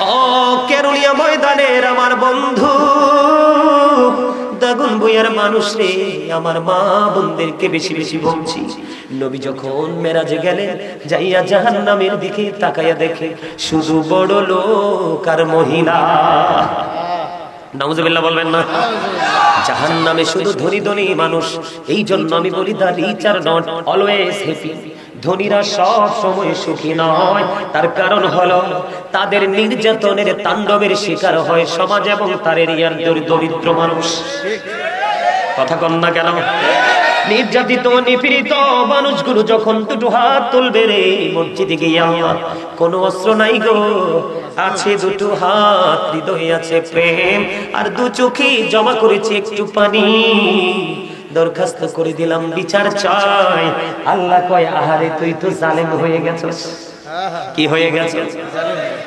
ও কেরুলিয়া ময়দানের আমার বন্ধু দাগুন বইয়ার মানুষ রে, আমার মা বোনদেরকে বেশি বেশি বলছি, নবী যখন মেরাজে গেলেন যাইয়া জাহান্নামের দিকে তাকাইয়া দেখে শুধু বড় লোক আর মহিলা। নাউজুবিল্লাহ বলবেন না? জাহান্নামে শুধু ধনী ধনী মানুষ। এই জন্য আমি বলি the rich are not always happy. ধনীরা সব সময় সুখী নয়, তার কারণ হলো তাদের নির্যাতনের তাণ্ডবের শিকার হয় সমাজ এবং তার এরিয়ার দরিদ্র মানুষ। কথা কন না কেন? নির্যাতিত নিপীড়িত মানুষগুলো যখন দুটো হাত তুলবে রে মসজিদে গিয়া, কোনো অস্ত্র নাই গো, আছে দুটো হাত, হৃদয়ে আছে প্রেম, আর দু চোখে জমা করেছে একটু পানি। দরখাস্ত করে দিলাম বিচার চাই। আল্লাহ কয় আহারে তুই তো জালেম হয়ে গেছিস। কি হয়ে গেছে?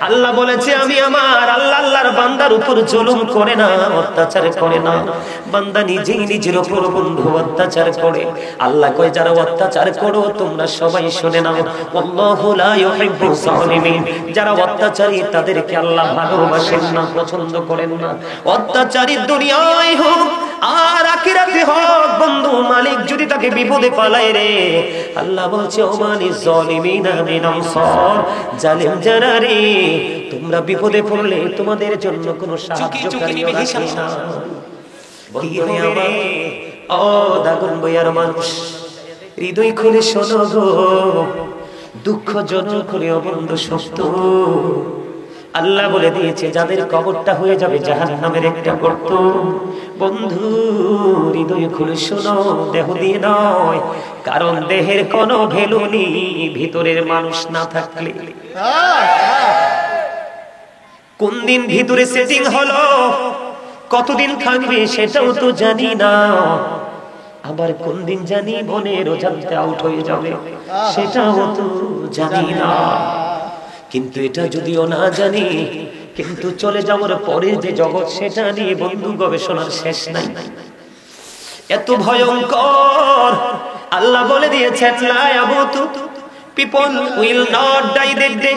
আল্লাহ বলেছে আমি আমার আল্লাহর বান্দার উপর জুলুম করে না, অত্যাচার করে না। বান্দা নিজেই নিজের উপর বন্ধু অত্যাচার করে। আল্লাহ কয় যারা অত্যাচার করো তোমরা সবাই শুনে নাও, আল্লাহু লা ইউহিব্বুজ জালিমিন। যারা অত্যাচারী তাদেরকে আল্লাহ ভালোবাসেন না, পছন্দ করেন না। অত্যাচারী দুনিয়ায় হোক আর আখিরাতে হোক বন্ধু, মালিক যদি তাকে বিপদে পালায় রে, আল্লাহ বলছে ওমানি জালিমিনা মিন আনসার, জালিম যারা রে তোমরা বিপদে পড়লে তোমাদের জন্য কোনো সাহায্যকারী রাখে না। বন্ধু আমার ও দাগুন বইয়ার মানুষ, হৃদয় খুলে শোনো গো, দুঃখ জনক করে বন্ধু সত্য। আল্লাহ বলে দিয়েছে যাদের কবরটা হয়ে যাবে জাহান্নামের একটা গর্ত। বন্ধু হৃদয় খুলে শোনো, দেহ দিয়ে নয়, কারণ দেহের কোনো ভ্যালু নেই ভিতরের মানুষ না থাকলে। কোন দিন ভিতরে সেটিং হলো, কতদিন থাকবে সেটাও তো জানি না। আবার কোন দিন জানি মনের অজান্তে আউট হয়ে যাবে সেটাও তো জানি না। কিন্তু এটা যদিও না জানি, কিন্তু চলে যাওয়ার পরে যে জগৎ সেটা নিয়ে বন্ধু গবেষণার শেষ নাই। এত ভয়ঙ্কর। আল্লাহ বলে দিয়েছেন লা ইয়ামুতু, people will not die that day.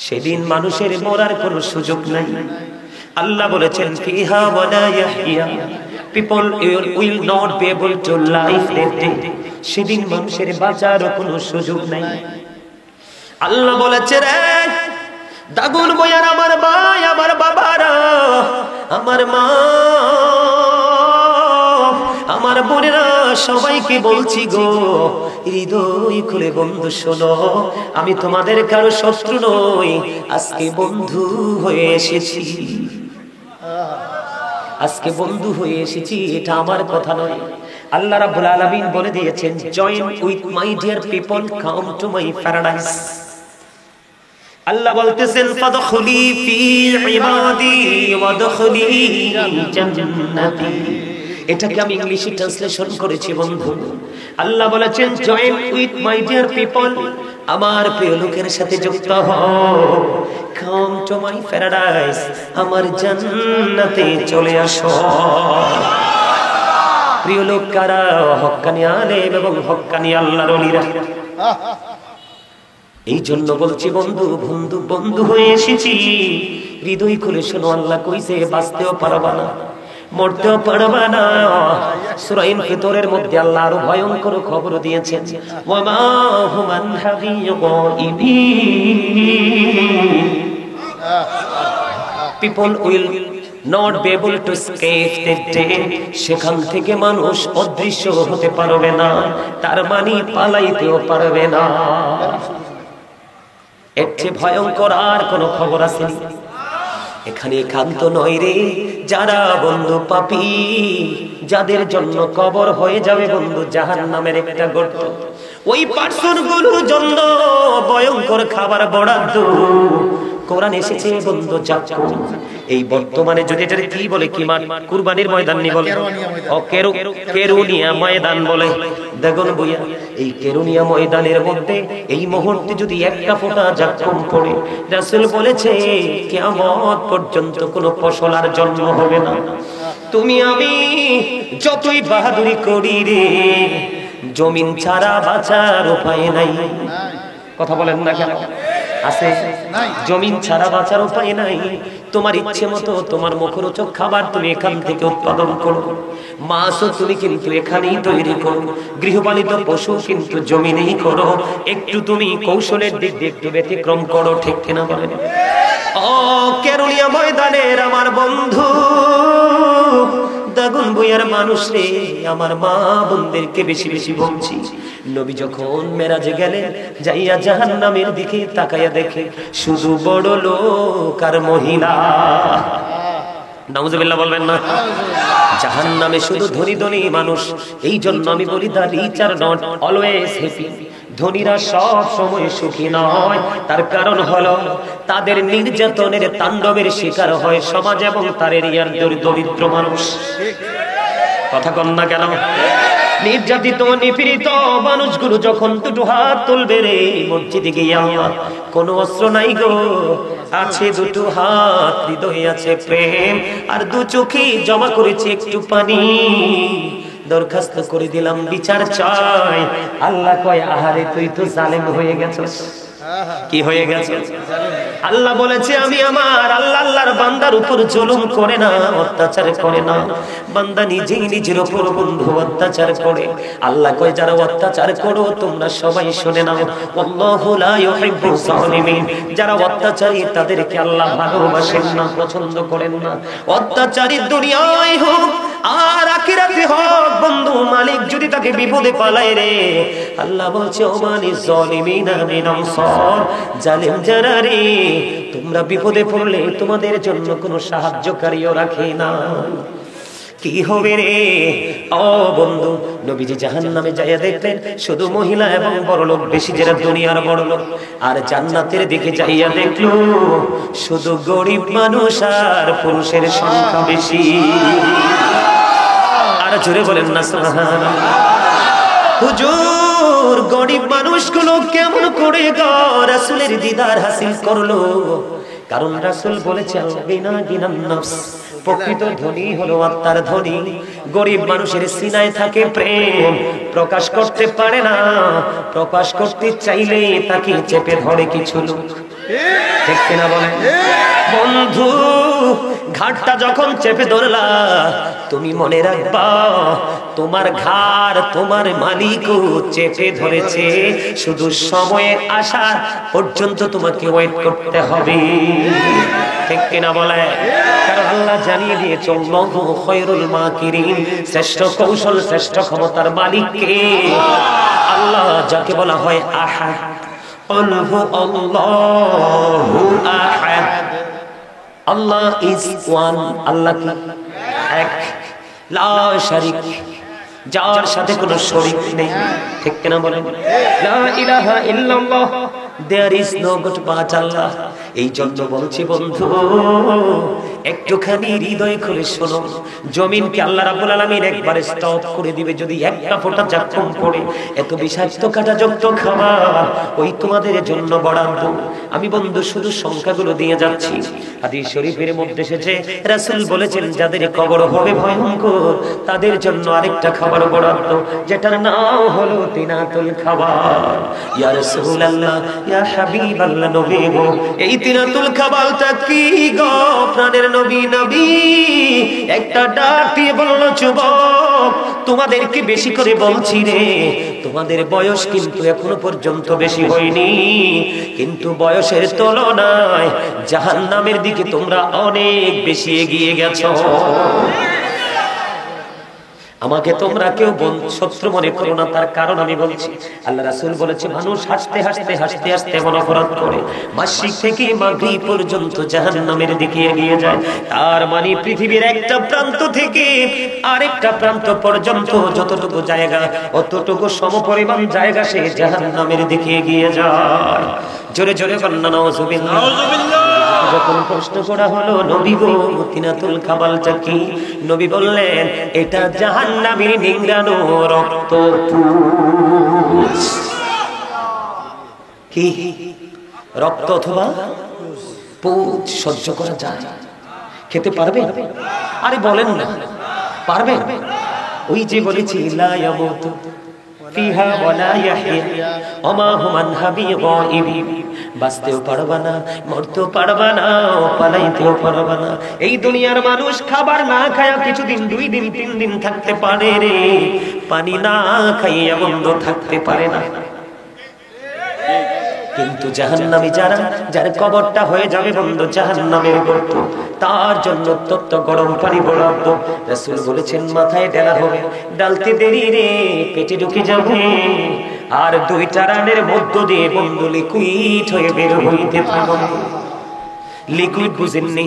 সেদিন মানুষের মরার কোনো সুযোগ নাই। আল্লাহ বলেছেন ফিহা ওয়া লা ইয়াহইয়া, people will not be able to live that day. সেদিন মানুষের বাঁচার কোনো সুযোগ নাই। আল্লাহ বলেছে রে দাগুন বইয়ার আমার ভাই, আমার বাবারা, আমার মা, আমার বোনেরা, সবাইকে বলছি গো, হৃদয় খুলে বন্ধু শোনো, আমি তোমাদের কারো শত্রু নই, আজকে বন্ধু হয়ে এসেছি। আজকে বন্ধু হয়ে এসেছি, এটা আমার কথা নয়। আল্লাহ রাব্বুল আলামিন বলে দিয়েছেন join with my dear people, come to my paradise. Allah বলতেছেন ফাদখুলি ফি ইবাদি ওয়াদখুলি জান্নাতি। এটাকে আমি ইংলিশে ট্রান্সলেশন করেছি বন্ধু। আল্লাহ বলেছেন join with my dear people, আমার প্রিয় লোকের সাথে যুক্ত হও, কাম টু মাই প্যারাডাইস, আমার জান্নাতে চলে আসো। প্রিয় লোক কারা? হক্কানি আলেম এবং হক্কানি আল্লাহর ওলিরা। এই জন্য বলছি বন্ধু, বন্ধু বন্ধু হয়ে এসেছি, হৃদয় খুলে শোনো। আল্লাহ কইছে বাঁচতেও পারবা না, মরতেও পারবা না। সূরা ইনফিতরের মধ্যে আল্লাহ আরো ভয়ঙ্কর খবর দিয়েছেন, ওয়া মা হুম আন গায়বিন, people will not be able to escape that day। সেখান থেকে মানুষ অদৃশ্য হতে পারবে না, তার মানে পালাইতেও পারবে না। এর চেয়ে ভয়ঙ্কর আর কোন খবর আছে? এখানে একান্ত নয় রে, যারা বন্ধু পাপী, যাদের জন্য কবর হয়ে যাবে বন্ধু জাহান্নামের একটা গর্ত, ওই পার্সন গুলোর জন্য ভয়ঙ্কর খাবার বরাদ্দ কোরআন এসেছে বন্ধু। যাকুম, এই বর্তমানে যদি এটা কি বলে, কি মাঠ, কুরবানির ময়দান নি বলে, ও কেরুনিয়া ময়দান বলে। দেখুন বইয়া, এই কেরুনিয়া ময়দানের মধ্যে এই মুহূর্তে যদি একটা ফোঁটা যাকুম পড়ে, রাসূল বলেছে কিয়ামত পর্যন্ত কোনো ফসল আর জন্ম হবে না। তুমি আমি যতই বাহাদুরি করি রে, জমিন ছাড়া বাঁচার উপায় নাই। কথা বলেন না কেন? আছে? জমিন ছাড়া বাঁচার উপায় নাই। তোমার ইচ্ছে মতো তোমার মুখরোচক খাবার তুমি এখান থেকে উৎপাদন করো, মাছও তুমি কিন্তু এখানেই তৈরি করো, গৃহপালিত পশু কিন্তু জমিনেই করো। একটু তুমি কৌশলের দিক দিয়ে একটু ব্যতিক্রম করো, ঠিক কিনা বলেন? ও কেরুলিয়া ময়দানের আমার বন্ধু, দাগুন বইয়ার মানুষ রে, আমার মা বোনদেরকে বেশি বেশি বলছি, নবী যখন মেরাজে গেলেন, যাইয়া জাহান্নামের দিকে তাকাইয়া দেখে শুধু বড় লোক আর মহিলা। নাউজুবিল্লাহ বলবেন না? জাহান্নামে শুধু ধনী ধনী মানুষ। এই জন্য আমি বলি the rich are not always happy. ধনীরা সব সময় সুখী নয়, তার কারণ হলো তাদের নির্যাতনের তাণ্ডবের শিকার হয় সমাজ এবং তার এরিয়ার দরিদ্র মানুষ। কথা কন না কেন? নির্যাতিত নিপীড়িত মানুষগুলো যখন দুটো হাত তুলবে রে মসজিদে গিয়া, কোনো অস্ত্র নাই গো, আছে দুটো হাত, হৃদয়ে আছে প্রেম, আর দু চোখে জমা করেছে একটু পানি, দরখাস্ত করে দিলাম বিচার চাই। আল্লাহ কয় আহারে তুই তো জালেম হয়ে গেছিস। কি হয়ে গেছে? আল্লাহ বলেছে আমি আমার আল্লাহর বান্দার উপর জুলুম করে না, অত্যাচার করে না, বান্দা নিজেই নিজের উপর বন্ধু অত্যাচার করে। আল্লাহ কয় যারা অত্যাচার করো তোমরা সবাই শুনে নাও, আল্লাহু লা ইউহিব্বুজ জালিমিন, যারা অত্যাচারী তাদেরকে আল্লাহ ভালোবাসেন না, পছন্দ করেন না। অত্যাচারী দুনিয়ায় হোক আর আখিরাতে হোক বন্ধু, মালিক যদি তাকে বিপদে পালায় রে, আল্লাহ বলছে ওমানি জালিমিনা মিন আনসার, জালেম যারা রে, তোমরা বিপদে পড়লে তোমাদের জন্য কোনো সাহায্যকারীও রাখে না। কি হবে রে ও বন্ধু? নবীজি জাহান্নামে যাইয়া দেখলেন শুধু মহিলা এবং বড়লোক বেশি, যারা দুনিয়ার বড়লোক, আর জান্নাতের দিকে যাইয়া দেখলো শুধু গরিব মানুষ আর পুরুষের সংখ্যা বেশি। আর জোরে বলেন না সুবহানাল্লাহ। হুজুর গরিব মানুষগুলো কেমন করে গো রাসূলের দিদার হাসিল করলো? কারণ রাসূল বলেছে আল-গিনা গিনান নফস, প্রকৃত ধনী হলো আত্মার ধনী। গরিব মানুষের সিনায় থাকে প্রেম, প্রকাশ করতে পারে না, প্রকাশ করতে চাইলে তাকে চেপে ধরে কিছু লোক, ঠিক কিনা বলেন? বন্ধু ঘাটটা যখন চেপে ধরলা, তুমি মনে রাখবা তোমার ঘাড় তোমার মালিকও চেপে ধরেছে, শুধু সময়ের আশা পর্যন্ত তোমাকে ওয়েট করতে হবে, ঠিক কিনা বলে? কারণ আল্লাহ জানিয়ে দিয়েছে আল্লাহু খায়রুল মাকিরিন, শ্রেষ্ঠ কৌশল শ্রেষ্ঠ ক্ষমতার মালিক কে? আল্লাহ, যাকে বলা হয় আহাদ। আল্লাহু আহাদ, আল্লাহ ইজ ওয়ান, আল্লাহ কি এক, লা শারিক, যার সাথে কোনো শরীক নেই, ঠিক কিনা বলেন? লা ইলাহা ইল্লাল্লাহ, there is no God but Allah। এই জন্য বলছি বন্ধু একটুখানি হৃদয় খুলে শোনো, জমিনকে আল্লাহ রাব্বুল আলামিন একবারে স্টপ করে দিবে যদি একটা ফোঁটা জাক্কুম পড়ে। এত বিষাক্ত কাঁটাযুক্ত খাবার ওই তোমাদের জন্য বরাদ্দ। আমি বন্ধু শুধু সংখ্যাগুলো দিয়ে যাচ্ছি। হাদিস শরীফের মধ্যে এসেছে রাসূল বলেছেন যাদের কবর হবে ভয়ঙ্কর তাদের জন্য আরেকটা খাবার বরাদ্দ, যেটার নাম হলো তিনাতুল খাবার। ইয়া রাসূলুল্লাহ, ইয়া হাবিবাল্লাহ, নবী গো, এই তিনাতুল খাবারটা কি গো প্রাণের নবী? নবী একটা ডাক দিয়ে বলল, যুবক তোমাদেরকে বেশি করে বলছি রে, তোমাদের বয়স কিন্তু এখনো পর্যন্ত বেশি হয়নি, কিন্তু বয়সের তুলনায় জাহান্নামের দিকে তোমরা অনেক বেশি এগিয়ে গেছো। আমাকে তোমরা কেউ শত্রু মনে করো না, তার কারণ আমি বলছি। আল্লাহ রাসূল বলেছে মানুষ হাসতে হাসতে হাসতে হাসতে এমন অপরাধ করে মাসিক থেকে মাগরিব পর্যন্ত জাহান্নামের দিকে এগিয়ে যায়। তার মানে পৃথিবীর একটা প্রান্ত থেকে আরেকটা প্রান্ত পর্যন্ত যতটুকু জায়গা অতটুকু সমপরিমাণ জায়গা সে জাহান্নামের দিকে এগিয়ে যায়। জোরে জোরে বলেন নাউজুবিল্লাহ, নাউজুবিল্লাহ। যখন প্রশ্ন করা হলো নবী গো তিনাতুল খাবারটা কি, নবী বললেন এটা জাহান্নামীর নিংড়ানো রক্ত পুঁজ। কি রক্ত অথবা পুঁজ সহ্য করা যায়? খেতে পারবে? আরে বলেন না, পারবে? ওই যে বলেছি লা ইয়ামুতু ফিহা ওয়ালা ইয়াহইয়া ওয়া মা হুম আনহা বিগাইবিন, বাঁচতেও পারবা না, মরতেও পারবা না, পালাইতেও পারবা না। এই দুনিয়ার মানুষ খাবার না খায়া কিছুদিন, 2 দিন 3 দিন থাকতে পারে রে, পানি না খাইয়া বন্ধ থাকতে পারে না। কিন্তু জাহান্নামী যারা, যার কবরটা হয়ে যাবে বন্ধ জাহান্নামের গর্ত, তার জন্য তত্ত্ব গরম পানি বলাবো। রাসূল বলেছেন মাথায় ঢালা হবে, ডালতে দেরি রে পেটে ঢুকে যাবে, আর 2টা রানের মধ্য দিয়ে বন্ধু লিকুইড হয়ে বের হইতে থাকবে। লিকুইড বুঝেননি?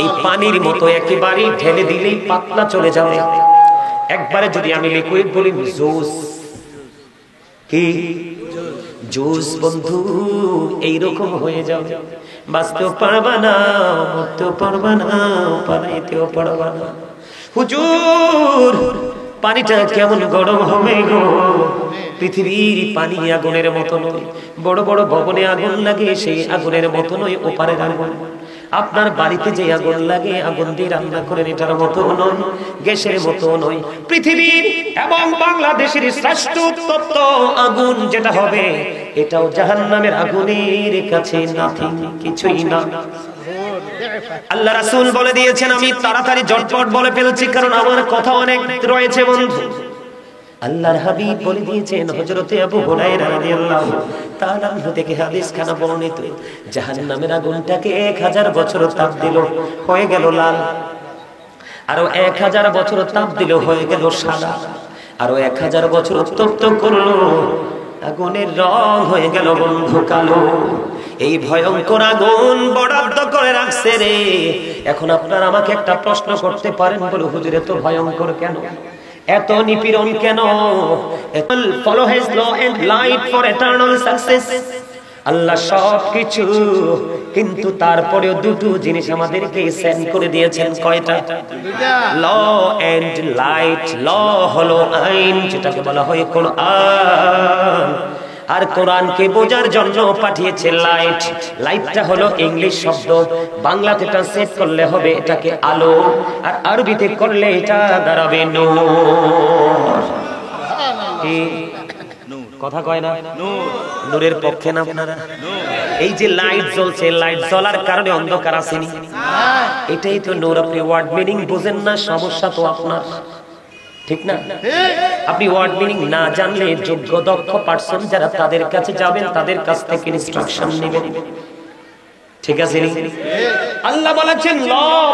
এই পানির মতো একেবারে ঢেলে দিলেই পাতলা চলে যাবে। একবারে যদি আমি লিকুইড বলি জুস, কি জুস বন্ধু, এইরকম হয়ে যাবে। বাঁচতেও পারবা না, মরতেও পারবা না, পালাইতেও পারবা না। হুজুর পানিটা কেমন গরম হবে গো, পৃথিবীর পানি আগুনের মতো নয়। বড় বড় ভবনে আগুন লাগে, সেই আগুনের মতো নয় ওপারের আগুন। আপনার বাড়িতে যে আগুন লাগে, আগুন দিয়ে রান্না করেন, এটার মতো নয়, গ্যাসের মতো নয়। পৃথিবীর এবং বাংলাদেশের শ্রেষ্ঠ উত্তপ্ত আগুন যেটা হবে, এটাও জাহান্নামের আগুনের কাছে নাথিং, কিছুই না। আল্লাহ রাসূল বলে দিয়েছেন, আমি তাড়াতাড়ি ঝটপট বলে ফেলছি কারণ আমার কথা অনেক রয়েছে বন্ধু। আল্লাহর হাবিব বলে দিয়েছেন, হযরতে আবু হুরায়রা রাদিয়াল্লাহু তাআলা থেকে হাদিস খানা বর্ণিত, জাহান্নামের আগুনটাকে 1000 বছর তাপ দিল, হয়ে গেল লাল। আরো 1000 বছর তাপ দিল, হয়ে গেল সাদা। আরো 1000 বছর উত্তপ্ত করলো, আগুনের রং হয়ে গেল বন্ধু কালো। এই ভয়ঙ্কর আগুন বরাদ্দ করে রাখছে রে। এখন আপনারা আমাকে একটা প্রশ্ন করতে পারেন, বলে হুজুর এত ভয়ঙ্কর কেন, এত নিপীড়ন কেন? Follow his law and light for eternal success. Allah সবকিছু, কিন্তু তারপরেও 2টো জিনিস আমাদেরকে সেন্ড করে দিয়েছেন। কয়টা? ল এন্ড লাইট। ল হলো আইন, যেটাকে বলা হয় কোরআন, আর কোরআনকে বোঝার জন্য পাঠিয়েছে লাইট। লাইটটা হলো ইংলিশ শব্দ, বাংলাতে ট্রান্সলেট করলে হবে এটাকে আলো, আর আরবিতে করলে এটা দাঁড়াবে নূর। কথা কয় না? নূরের পক্ষে না আপনারা? এই যে লাইট জ্বলছে, লাইট জ্বলার কারণে অন্ধকার আসেনি, এটাই তো নূর। আপনি ওয়ার্ড মিনিং বুঝেন না, সমস্যা তো আপনার, ঠিক না? আপনি ওয়ার্ড মিনিং না জানলে যোগ্য দক্ষ পারসন যারা, তাদের কাছে যাবেন, তাদের কাছ থেকে ইনস্ট্রাকশন নেবেন, ঠিক আছে? আল্লাহ বলেছেন ল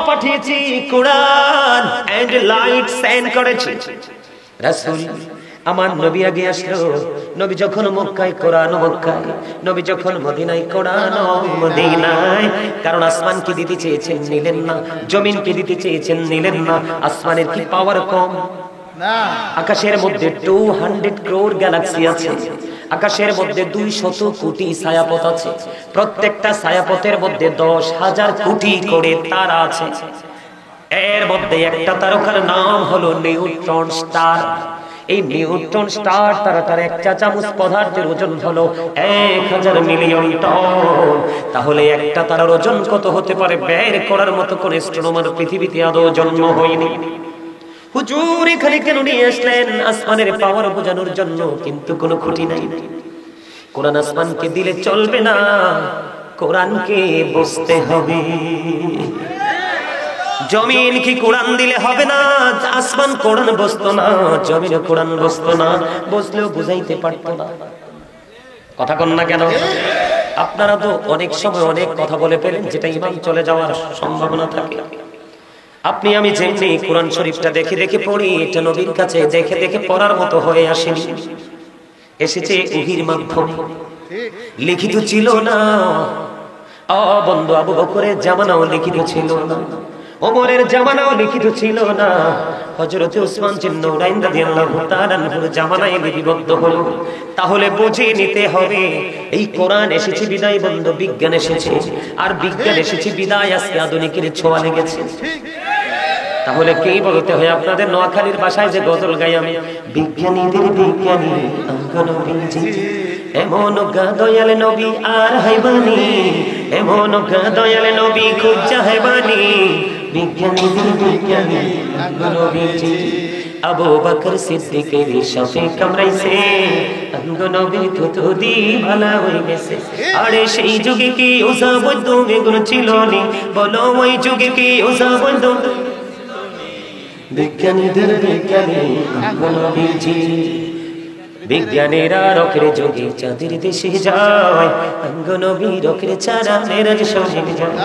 পাঠিয়েছি, কোরআন এন্ড লাইট সেন্ড করেছি। রাসূল আমার নবী আগে আসলো, নবী যখন মক্কায় কোরআন মক্কায়, নবী যখন মদিনায় কোরআন মদিনায়। কারণ আসমানকে দিতে চেয়েছেন, নিলেন না। জমিনকে দিতে চেয়েছেন, নিলেন না। আসমানের কি পাওয়ার কম? আকাশের মধ্যে 200 crore গ্যালাক্সি আছে, আকাশের মধ্যে 200 কোটি ছায়াপথ আছে, প্রত্যেকটা ছায়াপথের মধ্যে 10,000 কোটি করে তারা আছে। এর মধ্যে একটা তারকার নাম হলো নিউট্রন স্টার। এই নিউট্রন স্টার তারাটার 1 চা চামচ পদার্থের ওজন হলো 1000 মিলিয়ন টন। তাহলে একটা তারার ওজন কত হতে পারে বের করার মতো কোন অ্যাস্ট্রোনমার পৃথিবীতে আদৌ জন্ম হয়নি। হুজুর এখানে কেন নিয়ে আসলেন? আসমানের পাওয়ার বোঝানোর জন্য, কিন্তু কোনো খুঁটি নাই। কোরআন আসমানকে দিলে চলবে না, কোরআনকে বুঝতে হবে। জমিন কি কোরআন দিলে হবে না? আসমান কোরআন বুঝতো না, জমিন কোরআন বুঝতো না, বুঝলেও বুঝাইতে পারতো না। কথা কন না কেন? আপনারা তো অনেক সময় অনেক কথা বলে ফেলেন, যেটা ইমান চলে যাওয়ার সম্ভাবনা থাকে। আপনি আমি যেমনি কোরআন শরীফটা দেখে দেখে পড়ি, এটা নবীর কাছে দেখে দেখে পড়ার মতো হয়ে আসেনি, এসেছে ওহীর মাধ্যমে, লিখিত ছিল না। বন্ধু আবু বকরের জামানাও লিখিত ছিল না, ওমরের জামানাও লিখিত ছিল না, হযরত উসমান নূরাইন রাদিয়াল্লাহু তাআলা আনহুর জামানায় লিপিবদ্ধ হলো। তাহলে বুঝে নিতে হবে, এই কোরআন এসেছে বিদায় বন্ধু বিজ্ঞান এসেছে, আর বিজ্ঞান এসেছে বিদায় আজকে আধুনিকের ছোঁয়া লেগেছে। তাহলে কি বলতে হয় আপনাদের? নোয়াখালীর ভাষায় যে গজল গাই আমি, বিজ্ঞানীদের বিজ্ঞানী নবীজি, এমন দয়াল নবী আর হাইবানি, এমন দয়াল নবী খুব চাহেবানি, বিজ্ঞানীদের বিজ্ঞানী নবীজি। আবু বকর সিদ্দিকের সাথে কামড়াইছে অঙ্গ নবী তো দি ভালা হয়ে গেছে। আরে সেই যুগে কি ওজা বৈদ্য এগুলো ছিল নি, বলো ওই যুগে কি ওজা বৈদ্য? বিজ্ঞানীদের বিজ্ঞানী অঙ্গ নবীজি, বিজ্ঞানীরা রকের যোগে চাঁদের দেশে যায়, অঙ্গ নবী রকের ছাড়া মেরাজ সঙ্গে যায়।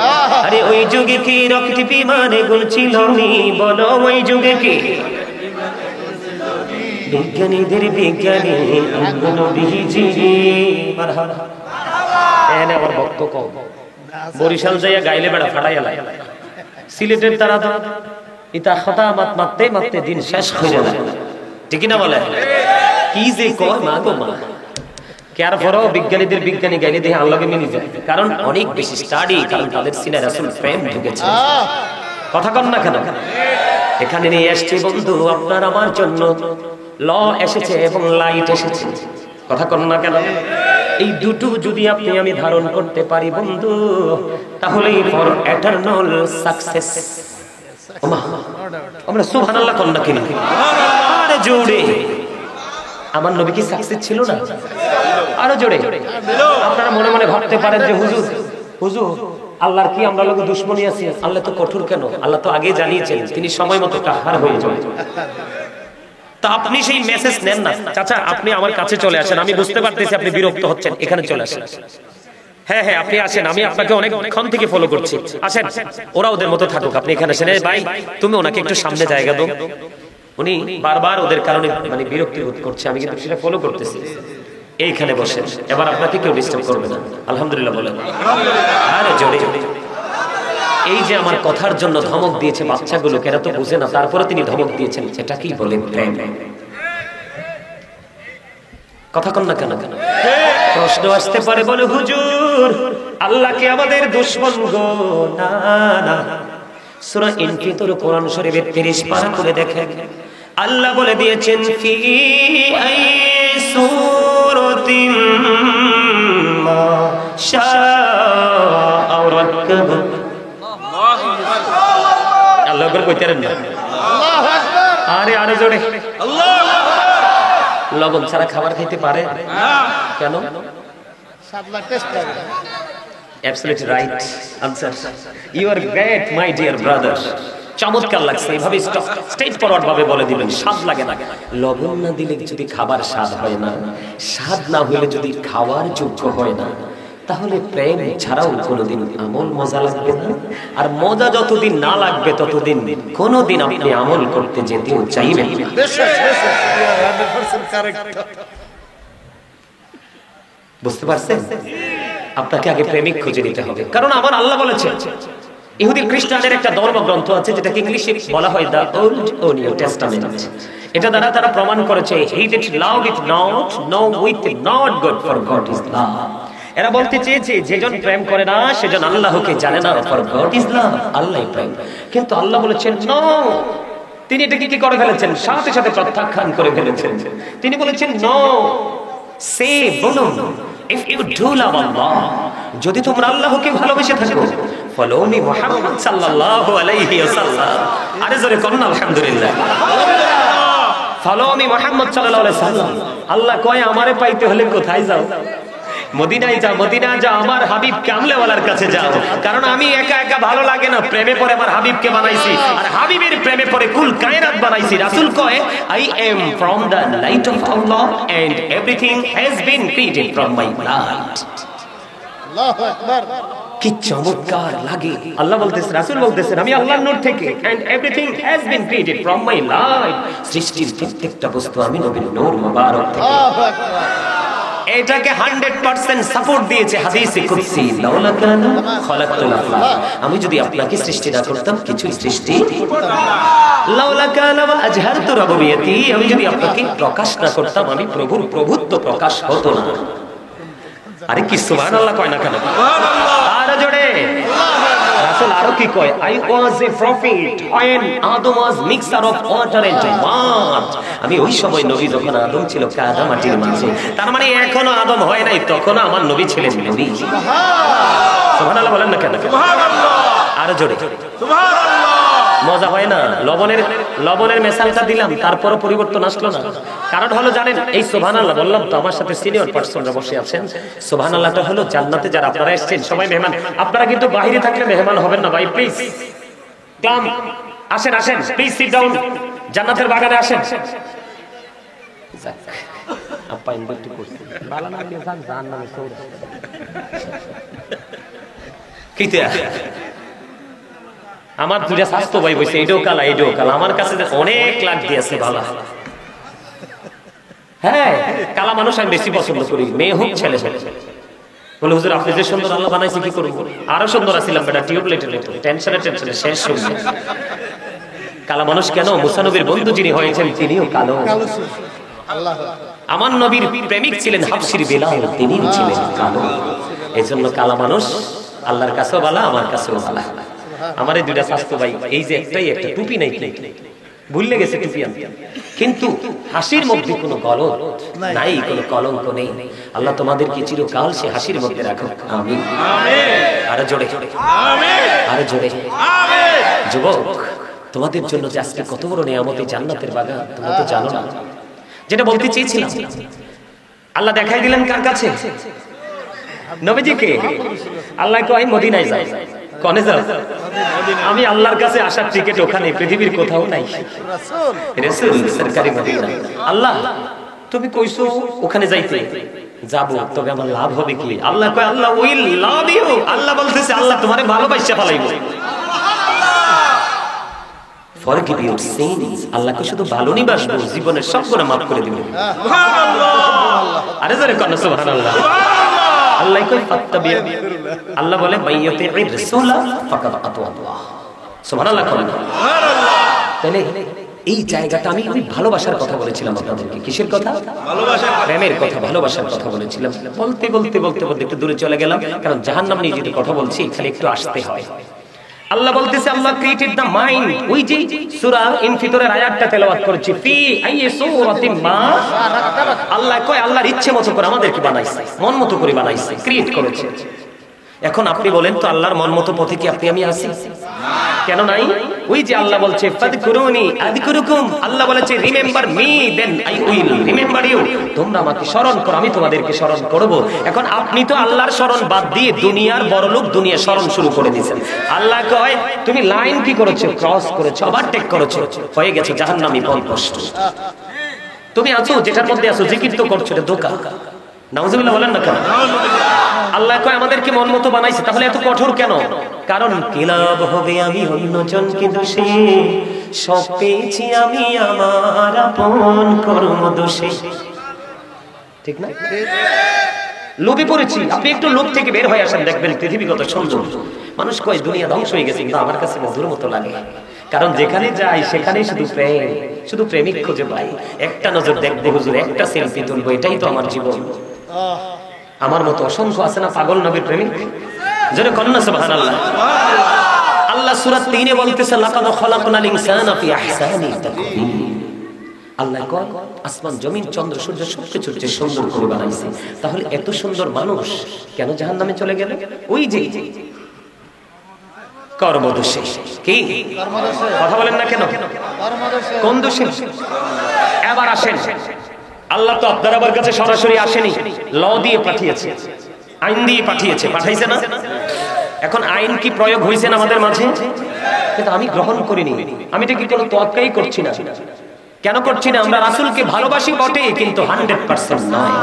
আরে ওই যুগে কি রকেট বিমান এগুলো ছিল নি, বলো ওই যুগে কি? বিজ্ঞানীদের বিজ্ঞানী অঙ্গ নবীজি। মারহাবা। এনে আমার ভক্ত কম, বরিশাল যাইয়া গাইলে বেড়া ফাটাইয়া লাই, সিলেটের তারা তো ইতা খতা মারতে মারতে দিন শেষ হয়ে যায়, ঠিক না বলে? কি যে কয় মা গো মা, কার পরও বিজ্ঞানীদের বিজ্ঞানী গাইলে দেখে আল্লাহকে মিলে যায়, কারণ অনেক বেশি স্টাডি, কারণ তাদের সিনে রাসূল প্রেম ঢুকেছে। কথা কন না কেন? এখানে নিয়ে এসেছে বন্ধু আপনার আমার জন্য, ল এসেছে এবং লাইট এসেছে। কথা কন না কেন? এই দুটো যদি আপনি আমি ধারণ করতে পারি বন্ধু, তাহলেই ফর এটারনাল সাকসেস। ওমা আমরা সুবহানাল্লাহ কন না কেন? আরে জোরে, আমার নবী কি সাকসেস ছিল না? আরো জোরে। আপনারা মনে মনে ভাবতে পারেন যে হুজুর হুজুর আল্লাহর কি আমরা লোক দুশমনী আছে? আল্লাহ তো কঠোর কেন? আল্লাহ তো আগে জানিয়েছেন তিনি সময় মতো কাহার হয়ে যাবেন। তা আপনি সেই মেসেজ নেন না। চাচা আপনি আমার কাছে চলে আসেন, আমি বুঝতে পারতেছি আপনি বিরক্ত হচ্ছেন, এখানে চলে আসেন। হ্যাঁ হ্যাঁ আপনি আসেন, আমি আপনাকে অনেকক্ষণ থেকে ফলো করছি, আসেন। ওরা ওদের মতো থাকুক, আপনি এখানে আসেন। ভাই তুমি ওনাকে একটু সামনে জায়গা দাও, উনি বারবার ওদের কারণে মানে বিরক্তি বোধ করছে, আমি কিন্তু সেটা ফলো করতেছি। এইখানে বসেন, এবার আপনাকে কেউ ডিস্টার্ব করবে না। আলহামদুলিল্লাহ বলেন। আরে জোরে। এই যে আমার কথার জন্য ধমক দিয়েছে বাচ্চাগুলো, এরা তো বুঝে না, তারপরে তিনি ধমক দিয়েছেন, সেটা কি বলে প্রেম। কথা কন না কেন? প্রশ্ন আসতে পারে বলে হুজুর আল্লাহ কি আমাদের দুশমন গো? না না, সূরা ইনফিতর কোরআন শরীফের 30 পারা খুলে দেখেন, আল্লাহ বলে দিয়েছেন ফি আই সূরাতিন মা শাআ রাক্কাব। আল্লাহু আকবার কইতেন না? আল্লাহু আকবার। আরে আরে জোরে আল্লাহু আকবার। লবণ ছাড়া খাবার খেতে পারে না কেন? সাদলা টেস্ট লাগে। Absolutely right answer. You are great, my dear brother. চমৎকার লাগছে, এইভাবে স্ট্রেট ফরওয়ার্ড ভাবে বলে দিবেন, স্বাদ লাগে না। লবণ না দিলে যদি খাবার স্বাদ হয় না, স্বাদ না হলে যদি খাওয়ার যোগ্য হয় না, তাহলে প্রেম ছাড়াও কোনোদিন আমল মজা লাগবে না। আর মজা যতদিন না লাগবে ততদিন কোনোদিন আপনি আমল করতে যেতেও চাইবেন না। বুঝতে পারছেন? আপনাকে আগে প্রেমিক খুঁজে নিতে হবে, কারণ আমার আল্লাহ বলেছেন ইহুদি খ্রিস্টানদের একটা ধর্মগ্রন্থ আছে যেটাকে ইংলিশে বলা হয় দা ওল্ড ও নিউ টেস্টামেন্ট। এটা দ্বারা তারা প্রমাণ করেছে he that loveth not knoweth not God for God is love. এরা বলতে চেয়েছে যেজন প্রেম করে না সেজন আল্লাহকে জানে না, ফর গড ইজ লাভ, আল্লাহই প্রেম। কিন্তু আল্লাহ বলেছেন নো, তিনি এটাকে কি করে ফেলেছেন? সাথে সাথে প্রত্যাখ্যান করে ফেলেছেন। তিনি বলেছেন নো, সে বলুন if you do love Allah, যদি তোমরা আল্লাহকে ভালোবেসে থাকো, ফলো মি মুহাম্মদ সাল্লাল্লাহু আলাইহি ওয়াসাল্লাম। আরে জোরে করুন আলহামদুলিল্লাহ। ফলো মি মুহাম্মদ সাল্লাল্লাহু আলাইহি ওয়াসাল্লাম। আল্লাহ কয় আমারে পাইতে হলে কোথায় যাও? মদিনায় যাও, মদিনা যাও, আমার হাবিব কামলেওয়ালার কাছে যাও। কারণ আমি একা একা ভালো লাগে না, প্রেমে পড়ে আমার হাবিবকে বানাইছি, আর হাবিবের প্রেমে পড়ে কুল কায়নাত বানাইছি। রাসূল কয় I am from the light of Allah and everything has been created from my light. আল্লাহু আকবার। কি চমৎকার লাগে! আল্লাহ বলতেছেন, রাসূল বলতেছেন আমি আল্লাহর নূর থেকে, and everything has been created from my light. সৃষ্টির প্রত্যেকটা বস্তু আমি নবীর নূর মুবারক থেকে। আল্লাহু আকবার। এটাকে 100% সাপোর্ট দিয়েছে হাদিসে কুদসি, লাউলা কানা খলাকতুল আফলাক। আমি যদি আপনাকে সৃষ্টি না করতাম কিছু সৃষ্টি লাউলা কানা ওয়া আজহারতু রাবুবিয়াতি, আমি যদি আপনাকে প্রকাশ না করতাম আমি প্রভুর প্রভুত্ব প্রকাশ হতো না। আরে কি সুবহানাল্লাহ কয় না কেন? সুবহানাল্লাহ। আর জোরে রাসূল আরো কি কয়? I was a prophet when Adam was mixture of water and mud. আমি ওই সময় নবী যখন আদম ছিল কাদা মাটির মাঝে, তার মানে এখনো আদম হয় নাই, তখন আমার নবী ছিলেন নবী। সুবহানাল্লাহ বলেন না কেন? সুবহানাল্লাহ। আর জোরে সুবহানাল্লাহ। মজা হয় না? লবণের মেশালটা দিলাম, তারপরও পরিবর্তন আসলো না। কারণ হলো জানেন, এই সুবহানাল্লাহ বললাম তো, আমার সাথে সিনিয়র পার্সনরা বসে আছেন। সুবহানাল্লাহটা হলো জান্নাতে যারা আপনারা এসেছেন সবাই মেহমান। আপনারা কিন্তু বাইরে থাকলে মেহমান হবেন না ভাই, প্লিজ কাম, আসেন আসেন, প্লিজ সিট ডাউন, জান্নাতের বাগানে আসেন। আপা ইনভাইট করছি, বালা না দিয়ে যান, জাহান্নামে সৌরা কিতে। আমার দুইটা স্বাস্থ্য ভাই বসে, এটাও কালা এটাও কালা, আমার কাছে অনেক লাগ দিয়েছে ভালা। হ্যাঁ, কালা মানুষ আমি বেশি পছন্দ করি, মেয়ে হোক ছেলে ছেলে। বলে হুজুর আপনি যে সুন্দর আল্লাহ বানাইছে কি করব? আরো সুন্দর আছিলাম বেটা, টিউবলাইটের মতো, টেনশনে শেষ হয়ে। কালা মানুষ কেন? মুসা নবীর বন্ধু যিনি হয়েছেন তিনিও কালো। আমার নবীর প্রেমিক ছিলেন হাবশির বেলাল, তিনিও ছিলেন কালো। এজন্য কালা মানুষ আল্লাহর কাছেও ভালো, আমার কাছেও ভালো। আমার এই দুইটা স্বাস্থ্য ভাই, এই যে একটাই একটা টুপি নাই, ভুলে গেছে টুপি আনতে, কিন্তু হাসির মধ্যে কোনো গলদ নাই, কোনো কলঙ্ক নেই। আল্লাহ তোমাদেরকে চিরকাল সে হাসির মধ্যে রাখো, আমিন। আরো জোরে, আরো জোরে। যুবক, তোমাদের জন্য যে আজকে কত বড় নিয়ামত, জান্নাতের বাগান, তোমরা তো জানো না। যেটা বলতে চেয়েছিলাম, আল্লাহ দেখাই দিলেন কার কাছে? নবীজিকে। আল্লাহ কয় মদিনায় যাও। কোনে যাও? আমি আল্লাহর কাছে আসার টিকিট ওখানে, পৃথিবীর কোথাও নাই। রাসূল সরকারি মদিনা। আল্লাহ তুমি কইছো ওখানে যাইতে, যাব, তবে আমার লাভ হবে কি? আল্লাহ কয় আল্লাহ উইল লাভ ইউ। আল্লাহ বলতেছে আল্লাহ তোমারে ভালোবাসা ফেলাইবো। Forgive your scenes. আল্লাহকে শুধু ভালো নিবাসবো, জীবনের সব গুনাহ মাফ করে দিবেন। সুবহানাল্লাহ। আরে জোরে কোন সুবহানাল্লাহ। আল্লাহ কই ফাত্তাবিউ। আল্লাহ বলে বাইয়াতির রাসূলা ফাকাদ আতাআল্লাহ। সুবহানাল্লাহ কোন সুবহানাল্লাহ। তাহলে এই জায়গাটা আমি ভালোবাসার কথা বলেছিলাম আপনাদেরকে। কিসের কথা? ভালোবাসার, প্রেমের কথা, ভালোবাসার কথা বলেছিলাম। বলতে বলতে বলতে বলতে একটু দূরে চলে গেলাম, কারণ জাহান্নাম নিয়ে যদি কথা বলছি খালি একটু আসতে হয়। আল্লাহ বলতেছে আল্লাহ ক্রিয়েটেড দ্য মাইন্ড। ওই যে সূরা ইনফিতরের আয়াতটা তেলাওয়াত করেছি, ফি আইয়ি সূরাতিন মা। আল্লাহ কয় আল্লাহর ইচ্ছে মতো করে আমাদেরকে বানাইছে, মন মতো করে বানাইছে, ক্রিয়েট করেছে। এখন আপনি বলেন তো আল্লাহর মন মতো পথে কি আপনি আমি আছি? কেন নাই? ওই যে আল্লাহ বলছে ফাযকুরুনি আযকুরুকুম। আল্লাহ বলেছে remember me then I will remember you. তোমরা আমাকে স্মরণ করো, আমি তোমাদেরকে স্মরণ করব। এখন আপনি তো আল্লাহর স্মরণ বাদ দিয়ে দুনিয়ার বড়লোক দুনিয়া স্মরণ শুরু করে দিয়েছেন। আল্লাহ কয় তুমি লাইন কি করেছো? ক্রস করেছো, ওভারটেক করেছো, হয়ে গেছে জাহান্নামী পথভ্রষ্ট। তুমি আছো যেটার মধ্যে আছো, জিকির তো করছো, এটা ধোঁকা। নাউজুবিল্লাহ বলেন না কেন? আল্লাহ কয় আমাদেরকে মন মতো বানাইছে, তাহলে এত কঠোর কেন? কারণ কি লাভ হবে আমি অন্যজনকে দোষে, সব পেয়েছি আমি আমার আপন কর্ম দোষে। ঠিক না? লোভে পড়েছি। আপনি একটু লোভ থেকে বের হয়ে আসেন, দেখবেন পৃথিবী কত সুন্দর। মানুষ কয় দুনিয়া ধ্বংস হয়ে গেছে, কিন্তু আমার কাছে মধুর মতো লাগে। কারণ যেখানে যাই সেখানেই শুধু প্রেম, শুধু প্রেমিক খুঁজে পাই। একটা নজর দেখবো হুজুর, একটা সেলফি তুলবো, এটাই তো আমার জীবন। আমার মতো অসংখ্য আছে না পাগল নবীর প্রেমিক? জোরে কন্না সুবহানাল্লাহ। আল্লাহ সূরা 3 বলতেছে লাকাদ খালাকনাল ইনসানা ফি আহসানি তাকওয়িম। আল্লাহ কয় আসমান জমিন চন্দ্র সূর্য সবকিছু যে সুন্দর করে বানাইছে, তাহলে এত সুন্দর মানুষ কেন জাহান্নামে চলে গেল? ওই যে কর্মদোষে। কি কর্মদোষে? কথা বলেন না কেন? কর্মদোষে। কোন দোষে? এবার আসেন, আল্লাহ তো আপনার আবার কাছে সরাসরি আসেনি, ল দিয়ে পাঠিয়েছে, আইন দিয়ে পাঠিয়েছে, পাঠাইছে না? এখন আইন কি প্রয়োগ হয়েছে আমাদের মাঝে? কিন্তু আমি গ্রহণ করিনি। আমি এটা কি কোনো তোয়াক্কাই করছি না। কেন করছি না? আমরা রাসূলকে ভালোবাসি বটে, কিন্তু 100% নয়।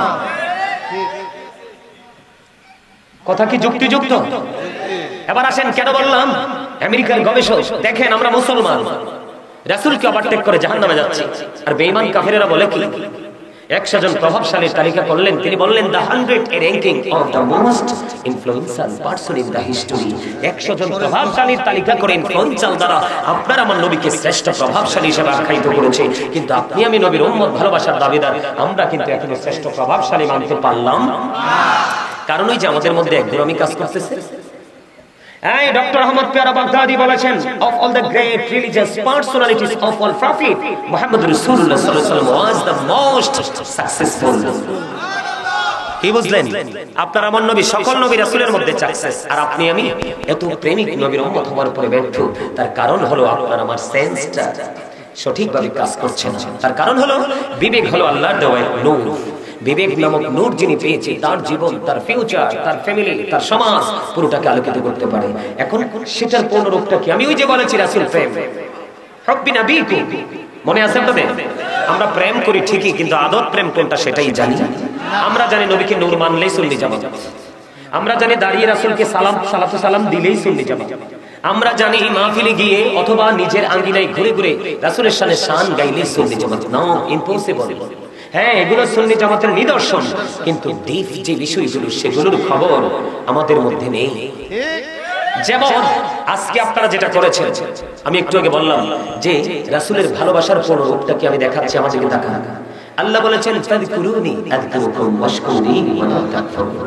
কথা কি যুক্তিযুক্ত? এবার আসেন, কেন বললাম? আমেরিকার গবেষক দেখেন, আমরা মুসলমান রাসূলকে ওভারটেক করে জাহান্নামে যাচ্ছি, আর বেঈমান কাফেরেরা বলে কি? 100 জন প্রভাবশালীর তালিকা করলেন, তিনি বললেন the 100 ranking of the most influential person in the history. 100 জন প্রভাবশালীর তালিকা করে ইনফ্লুয়েন্সিয়াল দ্বারা আপনার আমার নবীকে শ্রেষ্ঠ প্রভাবশালী হিসেবে আখ্যায়িত করেছে, কিন্তু আপনি আমি নবীর উম্মত ভালোবাসার দাবিদার, আমরা কিন্তু এখনো শ্রেষ্ঠ প্রভাবশালী মানতে পারলাম না। কারণ ওই যে আমাদের মধ্যে একগুরামি কাজ করতেছে। এই ডক্টর আহমদ পিয়ারা বাগদাদি বলেছেন, of all the great religious personalities of all prophet, Muhammad Rasulullah sallallahu alaihi wasallam was the most successful. কি বুঝলেন? আপনার আমার নবী সকল নবী রাসূলের মধ্যে সাকসেস, আর আপনি আমি এত প্রেমিক নবীর উম্মত হওয়ার পরে ব্যর্থ। তার কারণ হলো আপনার আমার সেন্সটা সঠিকভাবে কাজ করছে না। তার কারণ হলো বিবেক হলো আল্লাহর দেওয়া নূর। বিবেক নামক নূর যিনি পেয়েছে, তার জীবন, তার ফিউচার, তার ফ্যামিলি, তার সমাজ পুরোটাকে আলোকিত করতে পারে। এখন সেটার পুনরূপটা কি? আমি ওই যে বলেছি রাসূল প্রেম, হব্বি নবীকুম, মনে আছে আপনাদের? আমরা প্রেম করি ঠিকই, কিন্তু আদত প্রেম কোনটা সেটাই জানি না। আমরা জানি নবীকে নূর মানলেই সুন্নি জামাত, আমরা জানি দাঁড়িয়ে রাসূলকে সালাম সালাতু সালাম দিলেই সুন্নি জামাত, আমরা জানি মাহফিলে গিয়ে অথবা নিজের আঙ্গিনায় ঘুরে ঘুরে রাসূলের শানে শান গাইলেই সুন্নি জামাত। No, impossible. হ্যাঁ, এগুলো সুন্নি জামাতের নিদর্শন, কিন্তু ডিপ যে বিষয়গুলো সেগুলোর খবর আমাদের মধ্যে নেই। যেমন আজকে আপনারা যেটা করেছেন, আমি একটু আগে বললাম যে রাসূলের ভালোবাসার পুনরূপটাকে আমি দেখাচ্ছি, আমাদেরকে তাকান। আল্লাহ বলেছেন ফাযকুরুনি আযকুরুকুম ওয়াশকুরুনি ওয়ালা তাকফুরুন।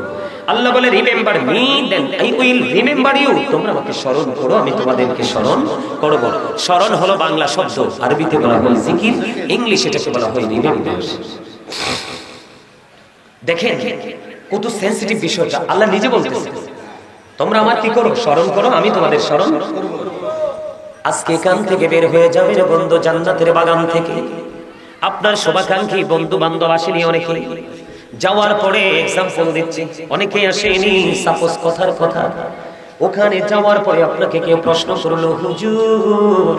আল্লাহ বলে remember me then I will remember you. তোমরা আমাকে স্মরণ করো, আমি তোমাদেরকে স্মরণ করব। স্মরণ হলো বাংলা শব্দ, আরবিতে বলা হয় জিকির, ইংলিশে এটাকে বলা হয় রিমেম্বার। দেখেন কত সেনসিটিভ বিষয়টা, আল্লাহ নিজে বলতেছেন তোমরা আমার কি করো? স্মরণ করো, আমি তোমাদের স্মরণ করব। আজকে এখান থেকে বের হয়ে যাবে বন্ধু জান্নাতের বাগান থেকে, আপনার শুভাকাঙ্ক্ষী বন্ধু বান্ধব আসেনি অনেকে, যাওয়ার পরে এক্সাম্পল দিচ্ছি, অনেকে আসেনি, সাপোজ কথার কথা, ওখানে যাওয়ার পরে আপনাকে কেউ প্রশ্ন করলো, হুজুর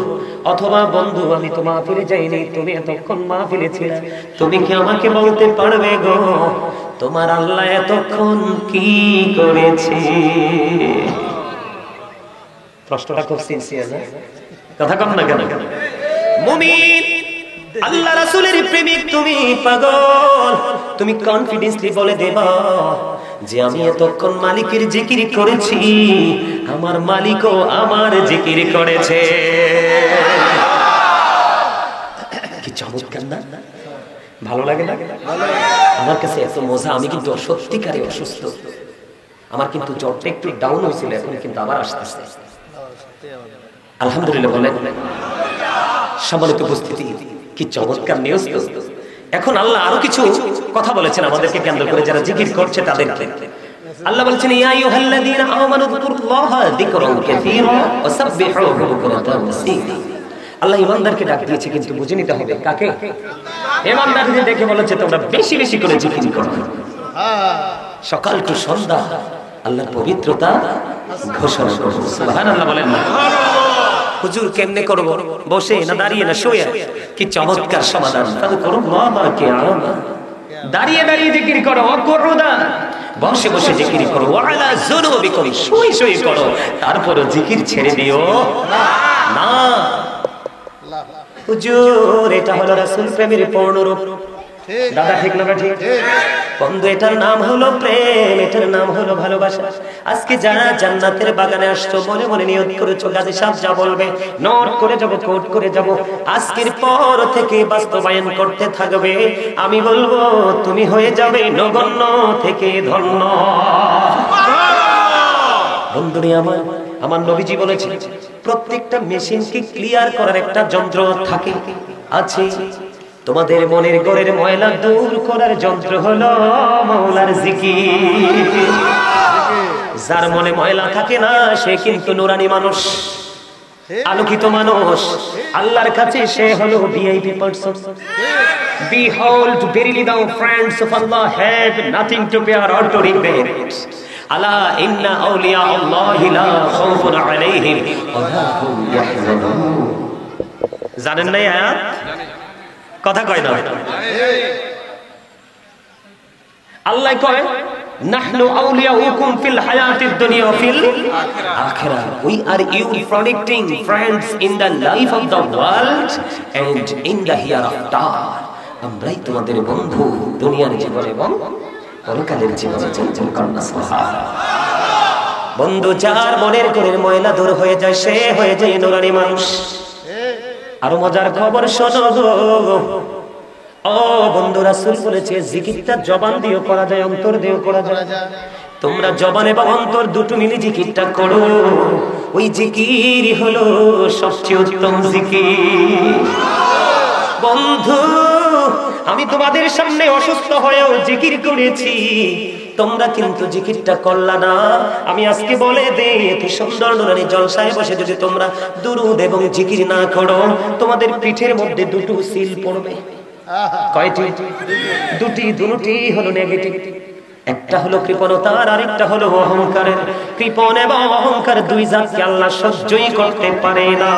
অথবা বন্ধু আমি তো মাহফিলে যাইনি, তুমি এতক্ষণ মাহফিলে ছিলে, তুমি কি আমাকে বলতে পারবে গো তোমার আল্লাহ এতক্ষণ কি করেছে? প্রশ্নটা খুব সিনসিয়ার না? কথা কম না কেন? মুমিন আল্লাহ রাসূলের প্রেমিক তুমি, পাগল, তুমি কনফিডেন্সলি বলে দেবা যে আমি এতক্ষণ মালিকের জিকির করেছি, আমার মালিকও আমার জিকির করেছে। কি চমৎকার না? ভালো লাগে না? আমার কাছে এত মজা। আমি কিন্তু সত্যিকারে অসুস্থ, আমার কিন্তু জ্বরটা একটু ডাউন হয়েছিল, এখন কিন্তু আবার আসতেছে। আলহামদুলিল্লাহ বলেন। সম্মানিত উপস্থিতি, কি চমৎকার নিউজ। এখন আল্লাহ আরো কিছু কথা বলেছেন আমাদেরকে কেন্দ্র করে, যারা জিকির করছে তাদেরকে। আল্লাহ বলেছেন ইয়া আইয়ুহাল্লাযীনা আমানু যিকুরুল্লাহা যিকরান কাসীরা ওয়া সাব্বিহুহু বুকরাতান ওয়া আসীলা। আল্লাহ ঈমানদারকে ডাক দিয়েছে, কিন্তু বুঝে নিতে হবে কাকে। ঈমানদারদের দেখে বলেছে তোমরা বেশি বেশি করে জিকির করো, সকাল টু সন্ধ্যা আল্লাহর পবিত্রতা ঘোষণা করো। সুবহানাল্লাহ বলেন না? হুজুর কেমনে করব? বসে না দাঁড়িয়ে না শুয়ে? কি চমৎকার সমাধান। দাঁড়িয়ে দাঁড়িয়ে জিকির করো, অকুরুদা বসে বসে জিকির করো, ওয়ালা যুনুবিকুম শুয়ে শুয়ে করো, তারপরও জিকির ছেড়ে দিও না। হুজুর এটা হলো রাসূল প্রেমের পূর্ণরূপ। দাদা ঠিক না ঠিক? বন্ধু এটার নাম হলো প্রেম, এটার নাম হলো ভালোবাসা। আজকে যারা জান্নাতের বাগানে আসছো, মনে মনে নিয়ত করেছো গাজী সাহেব যা বলবে নোট করে যাব, কোট করে যাব, আজকের পর থেকে বাস্তবায়ন করতে থাকবে। আমি বলবো তুমি হয়ে যাবে নগণ্য থেকে ধন্য। বন্ধুরে আমার নবীজি বলেছেন প্রত্যেকটা মেশিনকে ক্লিয়ার করার একটা যন্ত্র থাকে, আছে। তোমাদের মনের ঘরের ময়লা দূর করার যন্ত্র হলো মাওলার জিকির। যার মনে ময়লা থাকে না সে কিন্তু নুরানি মানুষ, আলোকিত মানুষ। আল্লাহর কাছে সে হলো VIP person. Behold, verily thou friends of Allah have nothing to bear or to regret. আলা ইন্না আউলিয়া আল্লাহি লা খাউফুন আলাইহিম ওয়া লা হুম ইয়াহজানুন। জানেন না আয়াত? কথা কয় না? আল্লাহ কয় নাহনু আউলিয়াউকুম ফিল হায়াতিদ দুনিয়া ওয়া feel আখিরাহ। We are you protecting friends in the life of the world and in the hereafter. আমরাই তোমাদের বন্ধু দুনিয়ার জীবনে এবং পরকালের জীবনে। চঞ্চল কন্যা সুবহানাল্লাহ। বন্ধু যার মনের ঘরের ময়লা দূর হয়ে যায় সে হয়ে যায় নুরানি মানুষ। আরো মজার খবর শোনো গো ও বন্ধু, রাসূল বলেছে জিকিরটা জবান দিয়েও করা যায়, অন্তর দিয়েও করা যায়। তোমরা জবান এবং অন্তর দুটো মিলে জিকিরটা করো, ওই জিকির হলো সবচেয়ে উত্তম জিকির। বন্ধু আমি তোমাদের সামনে অসুস্থ হয়েও জিকির করেছি, তোমরা কিন্তু জিকিরটা করলা না। আমি আজকে বলে দেই, এত সুন্দর নুরানি জলসায় বসে যদি তোমরা দুরূদ এবং জিকির না করো, তোমাদের পিঠের মধ্যে দুটো সিল পড়বে। কয়টি? দুটি হলো নেগেটিভ। একটা হলো কৃপণতার, আরেকটা হলো অহংকারের। কৃপণ এবং অহংকার দুই জাতকে আল্লাহ সহ্যই করতে পারে না।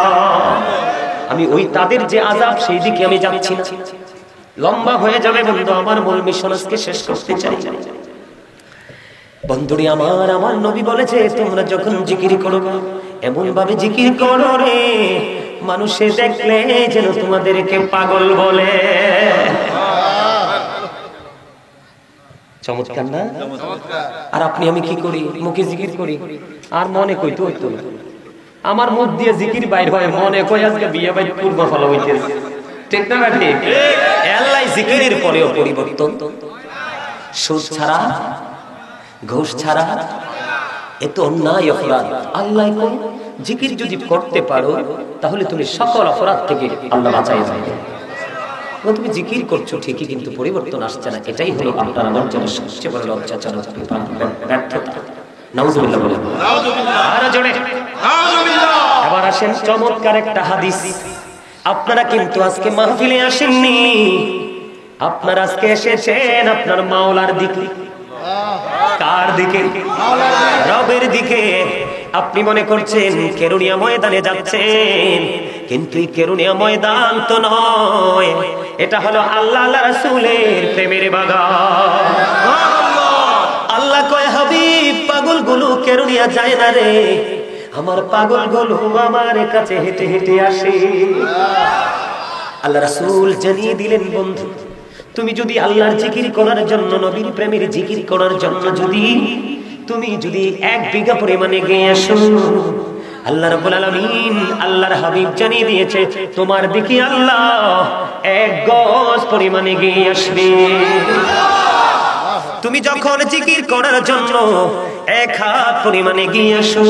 আমি ওই তাদের যে আযাব, সেই দিকে আমি যাচ্ছি না, লম্বা হয়ে যাবে বন্ধু। আমার মূল মিশন আজকে শেষ করতে চাই। বন্ধুরি আমার নবী বলেছে, তোমরা যখন জিকির করো এমন ভাবে জিকির করো রে, মানুষে দেখলে যেন তোমাদেরকে পাগল বলে। চমৎকার না? আর আপনি আমি কি করি? মুখে জিকির করি আর মনে কই তো হইতো না। আমার মুখ দিয়ে জিকির বাইর হয়, মনে কই আজকে বিয়ে বাড়ি পূর্ব ফলো হইতেছে। ঠিক না ভাই? আল্লাহ জিকিরের পরেও পরিবর্তন। সুদ ছাড়া, ঘুষ ছাড়া, এত অন্যায় অপরাধ আল্লাহ কই জিকির যদি করতে পারো তাহলে তুমি সকল অপরাধ থেকে আল্লাহ বাঁচাই যাবে। তুমি জিকির করছো ঠিকই, কিন্তু পরিবর্তন আসছে না। এটাই হলো আপনার আমার জন্য সবচেয়ে বড় লজ্জাজনক ব্যর্থতা। নাউজুবিল্লাহ বলেন। আরো জোরে নাউজুবিল্লাহ। এবার আসেন চমৎকার একটা হাদিস। আপনারা কিন্তু আজকে মাহফিলে আসেননি, আপনারা আজকে এসেছেন আপনার মাওলার দিকে। কার দিকে? রবের দিকে। আপনি মনে করছেন কেরুনিয়া ময়দানে যাচ্ছেন, কিন্তু এই কেরুনিয়া ময়দান তো নয়, এটা হলো আল্লাহ রাসূলের প্রেমের বাগান। আল্লাহ কয়, হাবিব পাগলগুলো কেরুনিয়া যায় না রে, আমার পাগলগুলো আমার কাছে হেঁটে হেঁটে আসে। আল্লাহ রাসূল জানিয়ে দিলেন, বন্ধু তুমি যদি আল্লাহর জিকির করার জন্য, নবীর প্রেমের জিকির করার জন্য তুমি যদি 1 বিঘা পরিমাণে গিয়ে আসো, আল্লাহ রাব্বুল আলামিন আল্লাহর হাবিব জানিয়ে দিয়েছে তোমার দিকে আল্লাহ 1 গজ পরিমাণে গিয়ে আসবে। তুমি যখন জিকির করার জন্য 1 হাত পরিমাণে গিয়ে আসো,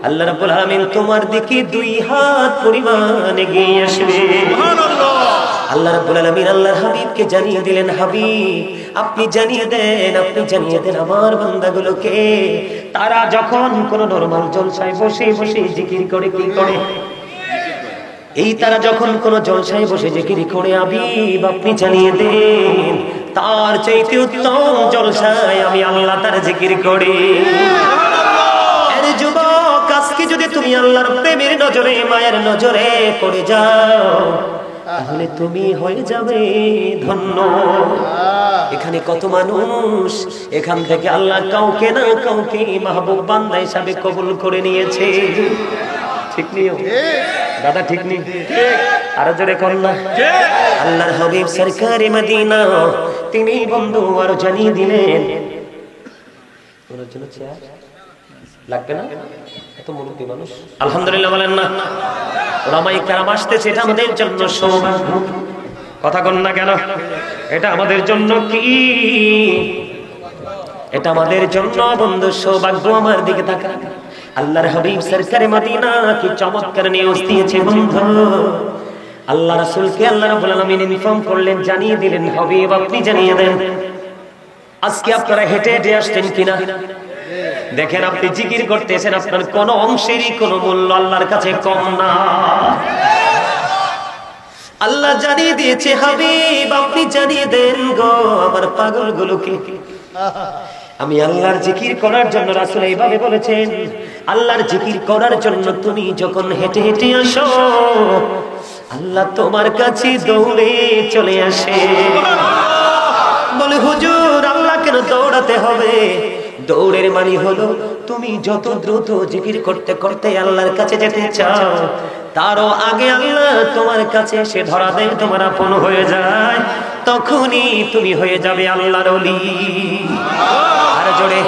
আল্লাহ রাব্বুল আলামিন তোমার দিকে 2 হাত পরিমাণে গিয়ে আসবে। সুবহানাল্লাহ। আল্লাহ রাব্বুল আলামিন আল্লাহর হাবিবকে জানিয়ে দিলেন, হাবিব আপনি জানিয়ে দেন আমার বান্দাগুলোকে, তারা যখন কোন নরমাল জলসায় বসে বসে জিকির করে, কি করে? তারা যখন কোন জলসায় বসে জিকির করে, হাবিব আপনি জানিয়ে দেন তার চাইতে উত্তম জলসায় আমি আল্লাহ তার জিকির করি। আরে যুবক, আজকে যদি তুমি আল্লাহর প্রেমের নজরে, মায়ের নজরে পড়ে যাও, তাহলে তুমি হয়ে যাবে ধন্য। এখানে কত মানুষ এখান থেকে আল্লাহ কাউকে না কাউকে মাহবুব বান্দা হিসাবে কবুল করে নিয়েছে। ঠিক নিও দাদা, ঠিক নেই? আর জোরে কন্যা আল্লাহর হাবিব সরকারে মদিনা তিনি বন্ধু আরো জানিয়ে দিলেন, ওনার জন্য চেয়ার লাগবে না, এত মুরব্বী মানুষ। আলহামদুলিল্লাহ বলেন না? ওলামায়ে কেরাম আসতেছে, এটা আমাদের জন্য সৌভাগ্য। কথা কন না কেন? এটা আমাদের জন্য কি? এটা আমাদের জন্য বন্ধু সৌভাগ্য। আমার দিকে তাকান, আল্লাহর হাবিব সরকারে মদিনা কি চমৎকার নিউজ দিয়েছে বন্ধু। আল্লাহ রাসূলকে আল্লাহ রাব্বুল আলামিন ইনফর্ম করলেন, জানিয়ে দিলেন, হাবিব আপনি জানিয়ে দেন আজকে আপনারা হেঁটে হেঁটে আসছেন কিনা। দেখেন আপনি জিকির করতেছেন, আপনার কোন অংশেরই কোন মূল্য আল্লাহর কাছে কম না। আল্লাহ জানিয়ে দিয়েছে, হাবিব আপনি জানিয়ে দেন গো আমার পাগলগুলোকে, আমি আল্লাহর জিকির করার জন্য। রাসূল এইভাবে বলেছেন, আল্লাহর জিকির করার জন্য তুমি যখন হেঁটে হেঁটে আসো, আল্লাহ তোমার কাছে দৌড়ে চলে আসে। বলে, হুজুর আল্লাহ কেন দৌড়াতে হবে? দৌড়ের মানে হলো তুমি যত দ্রুত জিকির করতে করতে আল্লাহর কাছে যেতে চাও, তারও আগে আল্লাহ তোমার কাছে এসে ধরা দেয়, তোমার আপন হয়ে যায়, তখনই তুমি হয়ে যাবে আল্লাহর ওলি। আর জোরে,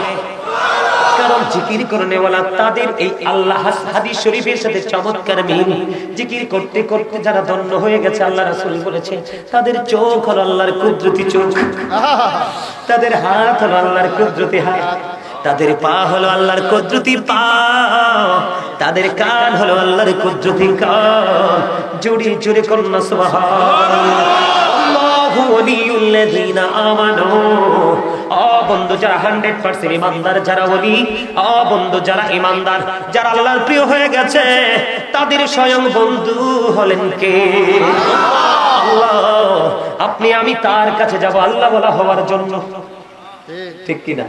কারণ জিকির করনেওয়ালা তাদের এই আল্লাহ হাদিস শরীফের সাথে চমৎকার মিল। জিকির করতে করতে যারা ধন্য হয়ে গেছে, আল্লাহ রাসূল বলেছে তাদের চোখ হলো আল্লাহর কুদরতি চোখ, তাদের হাত হলো আল্লাহর কুদরতি হাত, তাদের পা হলো আল্লাহর কুদরতি পা, তাদের কান হলো আল্লাহর কুদরতি কান। জোরে জোরে করুন না সুবহানাল্লাহ। আল্লাহু ওয়ালিয়ুল্লাযীনা আমানু। ও বন্ধু যারা 100% ঈমানদার, যারা ওলি, ও বন্ধু যারা ঈমানদার, যারা আল্লাহর প্রিয় হয়ে গেছে, তাদের স্বয়ং বন্ধু হলেন কে? আল্লাহ। আপনি আমি তার কাছে যাব আল্লাহ বলা হওয়ার জন্য, ঠিক কি না?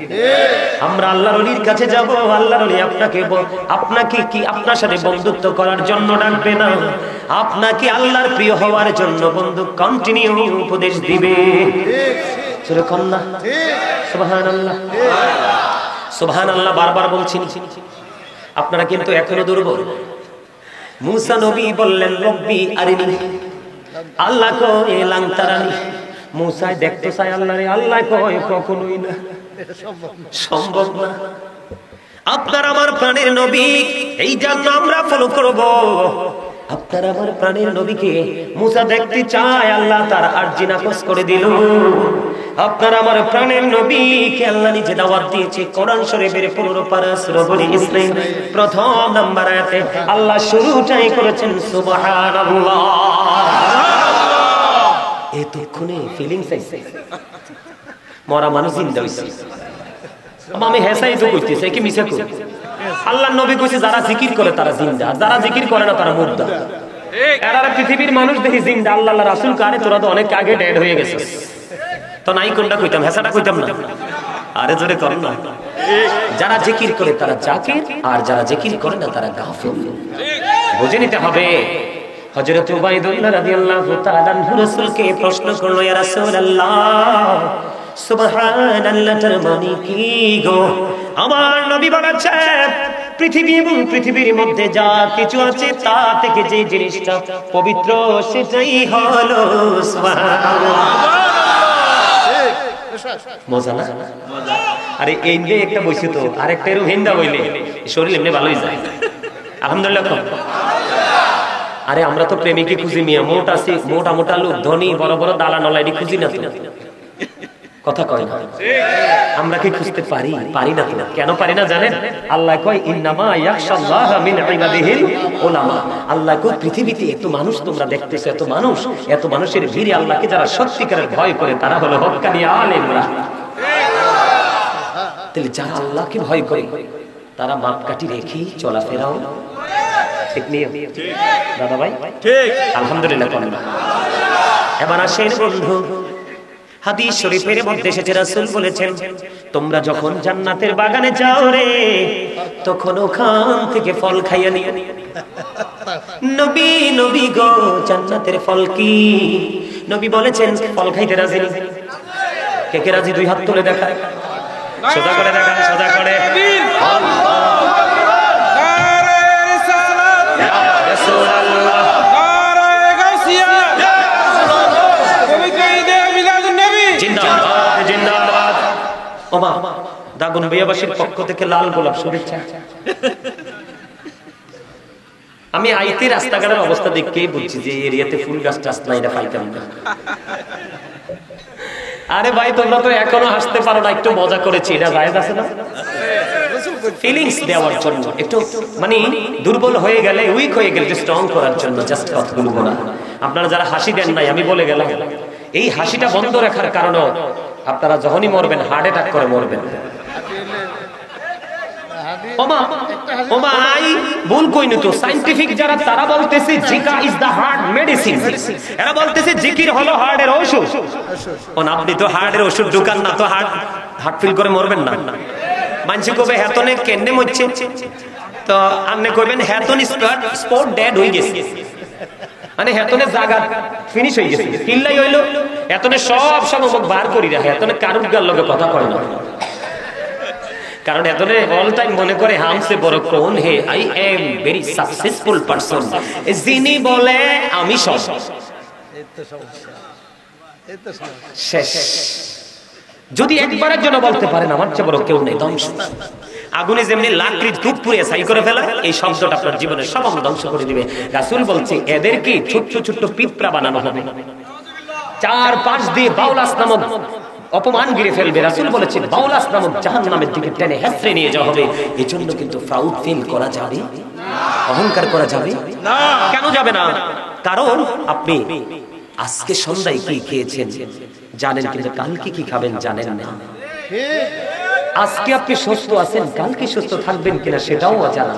আমরা আল্লাহর ওলির কাছে যাব, আল্লাহর ওলি আপনাকে কি আপনার সাথে বন্ধুত্ব করার জন্য ডাকবে না, আপনাকে আল্লাহর প্রিয় হওয়ার জন্য বন্ধু কন্টিনিউ উপদেশ দিবে। সেরকম না? সুবহানাল্লাহ, সুবহানাল্লাহ বারবার বলছি। আপনারা কিন্তু এখনো দুর্বল। মুসা নবী বললেন রব্বি আরিনি, আল্লাহ কয় লাং তারানি। মুসা দেখতে চায় আল্লাহরে, আল্লাহ কয় কখনোই না, সম্ভব না। আপনার আমার প্রাণের নবী, এই জন্য আমরা ফলো করব। আপনার আমার প্রাণের নবীকে মুসা দেখতে চায়, আল্লাহ তার আরজি নাকচ করে দিল। আপনার আমার প্রাণের নবীকে আল্লাহ নিজে দাওয়াত দিয়েছে। কোরআন শরীফের 15 পারা সূরা বনী ইসরাঈল প্রথম নাম্বার আয়াতে আল্লাহ শুরুটাই করেছেন সুবহানাল্লাহ। এতক্ষণে ফিলিংস আইছে, মরা মানুষ জিন্দা হইছে। আমি হেসাই তো কইতেছে কি মিছা কই? আল্লাহর নবী কইছে যারা জিকির করে তারা জিন্দা, যারা জিকির করে না তারা মুর্দা। এরা পৃথিবীর মানুষ দেখি জিন্দা, আল্লাহর রাসূল কারে তোরা তো অনেক আগে ডেড হয়ে গেছিস। তো নাই কোনটা কইতাম, হেসাটা কইতাম না। আরে জোরে করেন না। যারা জিকির করে তারা জাকির, আর যারা জিকির করে না তারা গাফিল। বুঝে নিতে হবে। হযরত উবাইদুল্লাহ রাদিয়াল্লাহু তাআলা রাসূলকে প্রশ্ন করলো, ইয়া রাসূলুল্লাহ সুবহানাল্লাহর মানে কি গো? আমার নবী বলেছেন পৃথিবী এবং পৃথিবীর মধ্যে যা কিছু আছে তা থেকে যে জিনিসটা পবিত্র সেটাই হলো সুবহানাল্লাহ। মজা না? আরে এই যে একটা বইছে তো, আরেকটা এরকম হিন্দা বইলে শরীর এমনি ভালোই যায়। আলহামদুলিল্লাহ। আরে আমরা তো প্রেমিকে খুঁজি মিয়া, মোটা মোটা লোক, ধনী বড় বড় দালানলাইনি খুঁজি না তো, কথা কয় না। আমরা কি খুঁজতে পারি? পারি না তো। কেন পারি না জানেন? আল্লাহ কয় ইন্নামা ইয়াখশাল্লাহ মিন ইবাদিহিল উলামা। আল্লাহ কয় পৃথিবীতে এত মানুষ তোমরা দেখতেছো, এত মানুষের ভিড়ে আল্লাহকে যারা সত্যিকারের ভয় করে তারা হলো হক্কানি আলেমরা। তাহলে যারা আল্লাহকে ভয় করে তারা মাপকাঠি রেখে চলাফেরাও ঠিক নিয়ম। দাদা ভাই ঠিক, আলহামদুলিল্লাহ করেন। এবার আসেন বন্ধু, হাদিস শরীফের মধ্যে এসেছে রাসূল বলেছেন তোমরা যখন জান্নাতের বাগানে যাও রে, তখন ওখান থেকে ফল খাইয়া নিও। নবী গো জান্নাতের ফল কি? নবী বলেছেন ফল খাইতে রাজি। কে কে রাজি? দুই হাত তুলে দেখা, সোজা করে দেখা, সোজা করে। দাগুন বিয়াবাসীর পক্ষ থেকে লাল গোলাপ শুভেচ্ছা। আমি আইতে রাস্তাঘাটের অবস্থা দেখেই বুঝছি যে এরিয়াতে ফুল গাছ টাছ নাই, এটা পাইতাম না। আরে ভাই তোমরা তো এখনো হাসতে পারো না, একটু মজা করেছি, এটা জায়েজ আছে না? ফিলিংস দেওয়ার জন্য, একটু মানে দুর্বল হয়ে গেলে, উইক হয়ে গেলে স্ট্রং করার জন্য জাস্ট কথাগুলো বলা। আপনারা যারা হাসি দেন নাই, আমি বলে গেলাম এই হাসিটা বন্ধ রাখার কারণে আপনারা যখনই মরবেন হার্ট অ্যাটাক করে মরবেন। ভুল কইনি তো, সায়েন্টিফিক যারা তারা বলতেছে জিকা ইজ দা হার্ট মেডিসিন। এরা বলতেছে জিকির হলো হার্টের ওষুধ। আপনি তো হার্টের ওষুধ ঢুকান না, তো হার্ট ফিল করে মরবেন না। মানসি কবে হেতনে কেন্নে মরছে, তো আপনি কইবেন হেতন স্পট ডেড হয়ে গেছে, মানে হেতনে জায়গা ফিনিশ হয়ে গেছে। কিল্লাই হইলো হেতনে সব মুখ বার করি রাখে, হেতনে কারুর গার লগে কথা কয় না, কারণ এতনে অল টাইম মনে করে হামসে বড় কোন হে, I am very successful person. যিনি বলে আমি সব শেষ। যদি একবারের জন্য বলতে পারেন আমার চেয়ে বড় কেউ নেই, ধ্বংস। আগুনে যেমনি লাকড়ির ধূপ পুড়িয়ে ছাই করে ফেলা, এই শব্দটা আপনার জীবনের সব ধ্বংস করে দিবে। রাসূল বলছে এদেরকে ছোট্ট ছোট্ট পিঁপড়া বানানো হবে, 4-5 দিয়ে বাউলাস নামক অপমান গিরে ফেলবে। রাসূল বলেছেন বাউলাস নামক জাহান্নামের দিকে টেনে হেঁচড়ে নিয়ে যাওয়া হবে। এজন্য কিন্তু প্রাউড ফিল করা যাবে না, অহংকার করা যাবে না। কেন যাবে না? কারণ আপনি আজকে সন্ধ্যায় কি খেয়েছেন জানেন, কিন্তু কালকে কি খাবেন জানেন না। আজকে আপনি সুস্থ আছেন, কালকে সুস্থ থাকবেন কিনা সেটাও অজানা।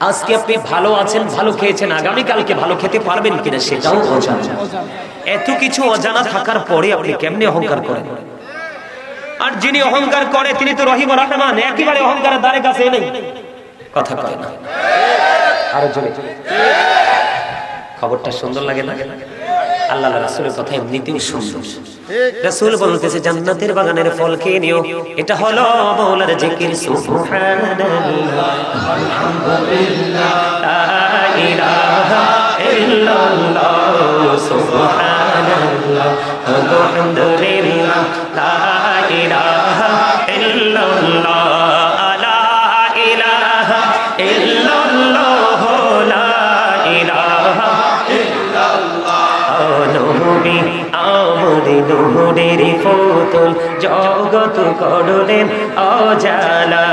আজকে আপনি ভালো আছেন, ভালো খেয়েছেন, আগামী কালকে ভালো খেতে পারবেন কিনা সেটাও অজানা। এত কিছু অজানা থাকার পরে আপনি কেমনে অহংকার করেন? আর যিনি অহংকার করে তিনি তো রহিম রহমান, একেবারে অহংকারের দ্বারে কাছে নেই, কথা কয় না। আরো জোরে খবরটা সুন্দর লাগে না? আল্লাহ রাসূলের কথা এমনিতেও সুন্দর। রাসূল বলতেছে জান্নাতের বাগানের ফল খেয়ে নিও, এটা হলো মাওলার জিকির। সুবহানাল্লাহ আলহামদুলিল্লাহ লা ইলাহা ইল্লাল্লাহ, সুবহানাল্লাহ আলহামদুলিল্লাহ লা ইলাহা ইল্লাল্লাহ, লা ইলাহা ইল্লাল্লাহ, লা ইলাহা নবী আমরি নূরের ফতুল, জগৎ করলেন অজালা,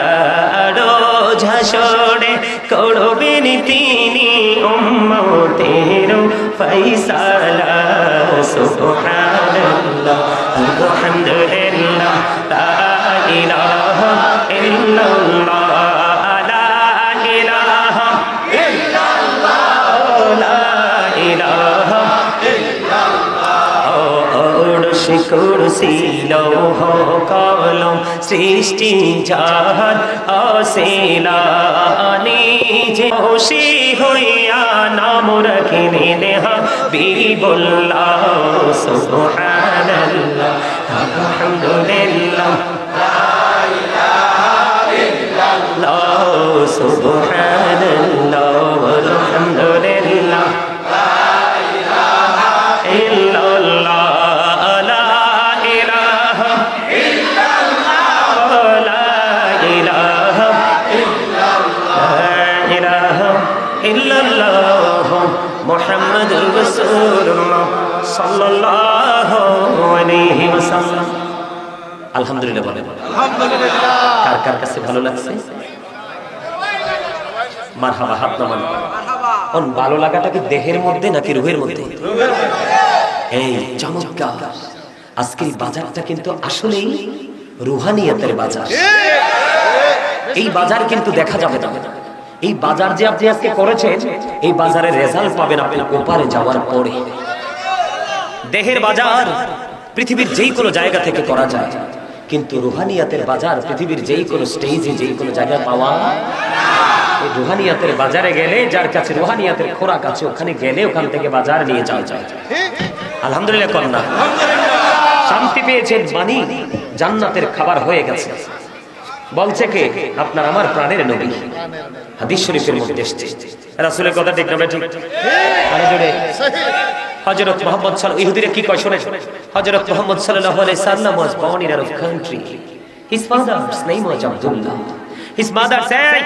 রোজ হাসরে করবেন তিনি উম্মতের ফয়সালা। সুবহানাল্লাহ আলহামদুলিল্লাহ লা ইলাহা ইল্লাল্লাহ, লা ইলাহা ইল্লাল্লাহ, লা ইলাহা কুরসি লৌহ কলম সৃষ্টি জাহান অসিলা, নিজে খুশি হইয়া নাম রাখিলেন হাবিবুল্লাহ। সুবহানাল্লাহ আলহামদুলিল্লাহ লা ইলাহা ইল্লাল্লাহ, সুবহানাল্লাহ আলহামদুলিল্লাহ লা ইলাহা ইল্লাল্লাহ, মুহাম্মাদুর রাসূলুল্লাহ সাল্লাল্লাহু আলাইহি ওয়াসাল্লাম। আলহামদুলিল্লাহ বলেন আলহামদুলিল্লাহ। কার কার কাছে ভালো লাগছে? মারহাবা, হাত নামান। কোন ভালো লাগাটা কি দেহের মধ্যে নাকি রূহের মধ্যে? এই চমৎকার। আজকের বাজারটা কিন্তু আসলেই রুহানিয়াতের বাজার। এই বাজার কিন্তু দেখা যাবে না। এই বাজার যে আপনি আজকে করেছেন, এই বাজারের রেজাল্ট পাবেন আপনি ওপারে যাওয়ার পরে। দেহের বাজার পৃথিবীর যেই কোনো জায়গা থেকে করা যায়, কিন্তু রুহানিয়াতের বাজার পৃথিবীর যেই কোনো স্টেজে যেই কোনো জায়গায় পাওয়া। এই রুহানিয়াতের বাজারে গেলে, যার কাছে রুহানিয়াতের খোরাক আছে, ওখানে গেলে ওখান থেকে বাজার নিয়ে যাওয়া যায়। আলহামদুলিল্লাহ কন্যা শান্তি পেয়েছেন, মানি জান্নাতের খাবার হয়ে গেছে। বলছে কে? আপনার আমার প্রাণের নবী। হাদিস শরীফের মধ্যে এসেছে। রাসূলের কথা ঠিক না ঠিক? আরে জোরে হযরত মুহাম্মদ সাল্লাল্লাহু, ইহুদিরা কি কয় শুনেন? হযরত মুহাম্মদ সাল্লাল্লাহু আলাইহি সাল্লাম was born in Arab country. His father's name was Abdullah. His mother said,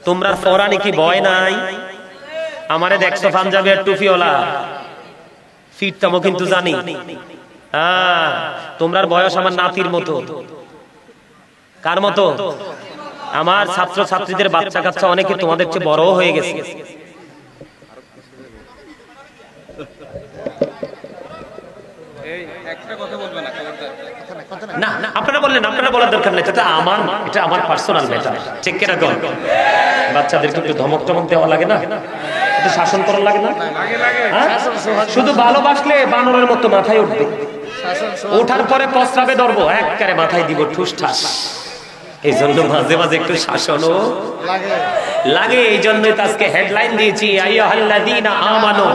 তোমরা ফরানি কি ভয় নাই? আমারে দেখছো পাঞ্জাবি আর টুপিওয়ালা, ফিরতামও কিন্তু জানি। তোমরার বয়স আমার নাতির মতো। কার মতো? আমার ছাত্র ছাত্রীদের বাচ্চা কাচ্চা অনেকে তোমাদের চেয়ে বড় হয়ে গেছে। না না, আপনারা বললেন, আপনারা বলার দরকার নেই। এটা আমার পার্সোনাল ম্যাটার। চেক করে রাখুন। বাচ্চাদেরকে একটু ধমক টমক দেওয়া লাগে না? একটু শাসন করা লাগে না? শুধু ভালোবাসলে বানরের মতো মাথায় উঠবে, ওঠার পরে প্রস্রাবে ধরবো, একবারে মাথায় দিব ঠুস ঠাস। এই জন্য মাঝে মাঝে একটু শাসনও লাগে। এই জন্যই তো আজকে হেডলাইন দিয়েছি, আইয়ুহাল্লাযীনা আমানু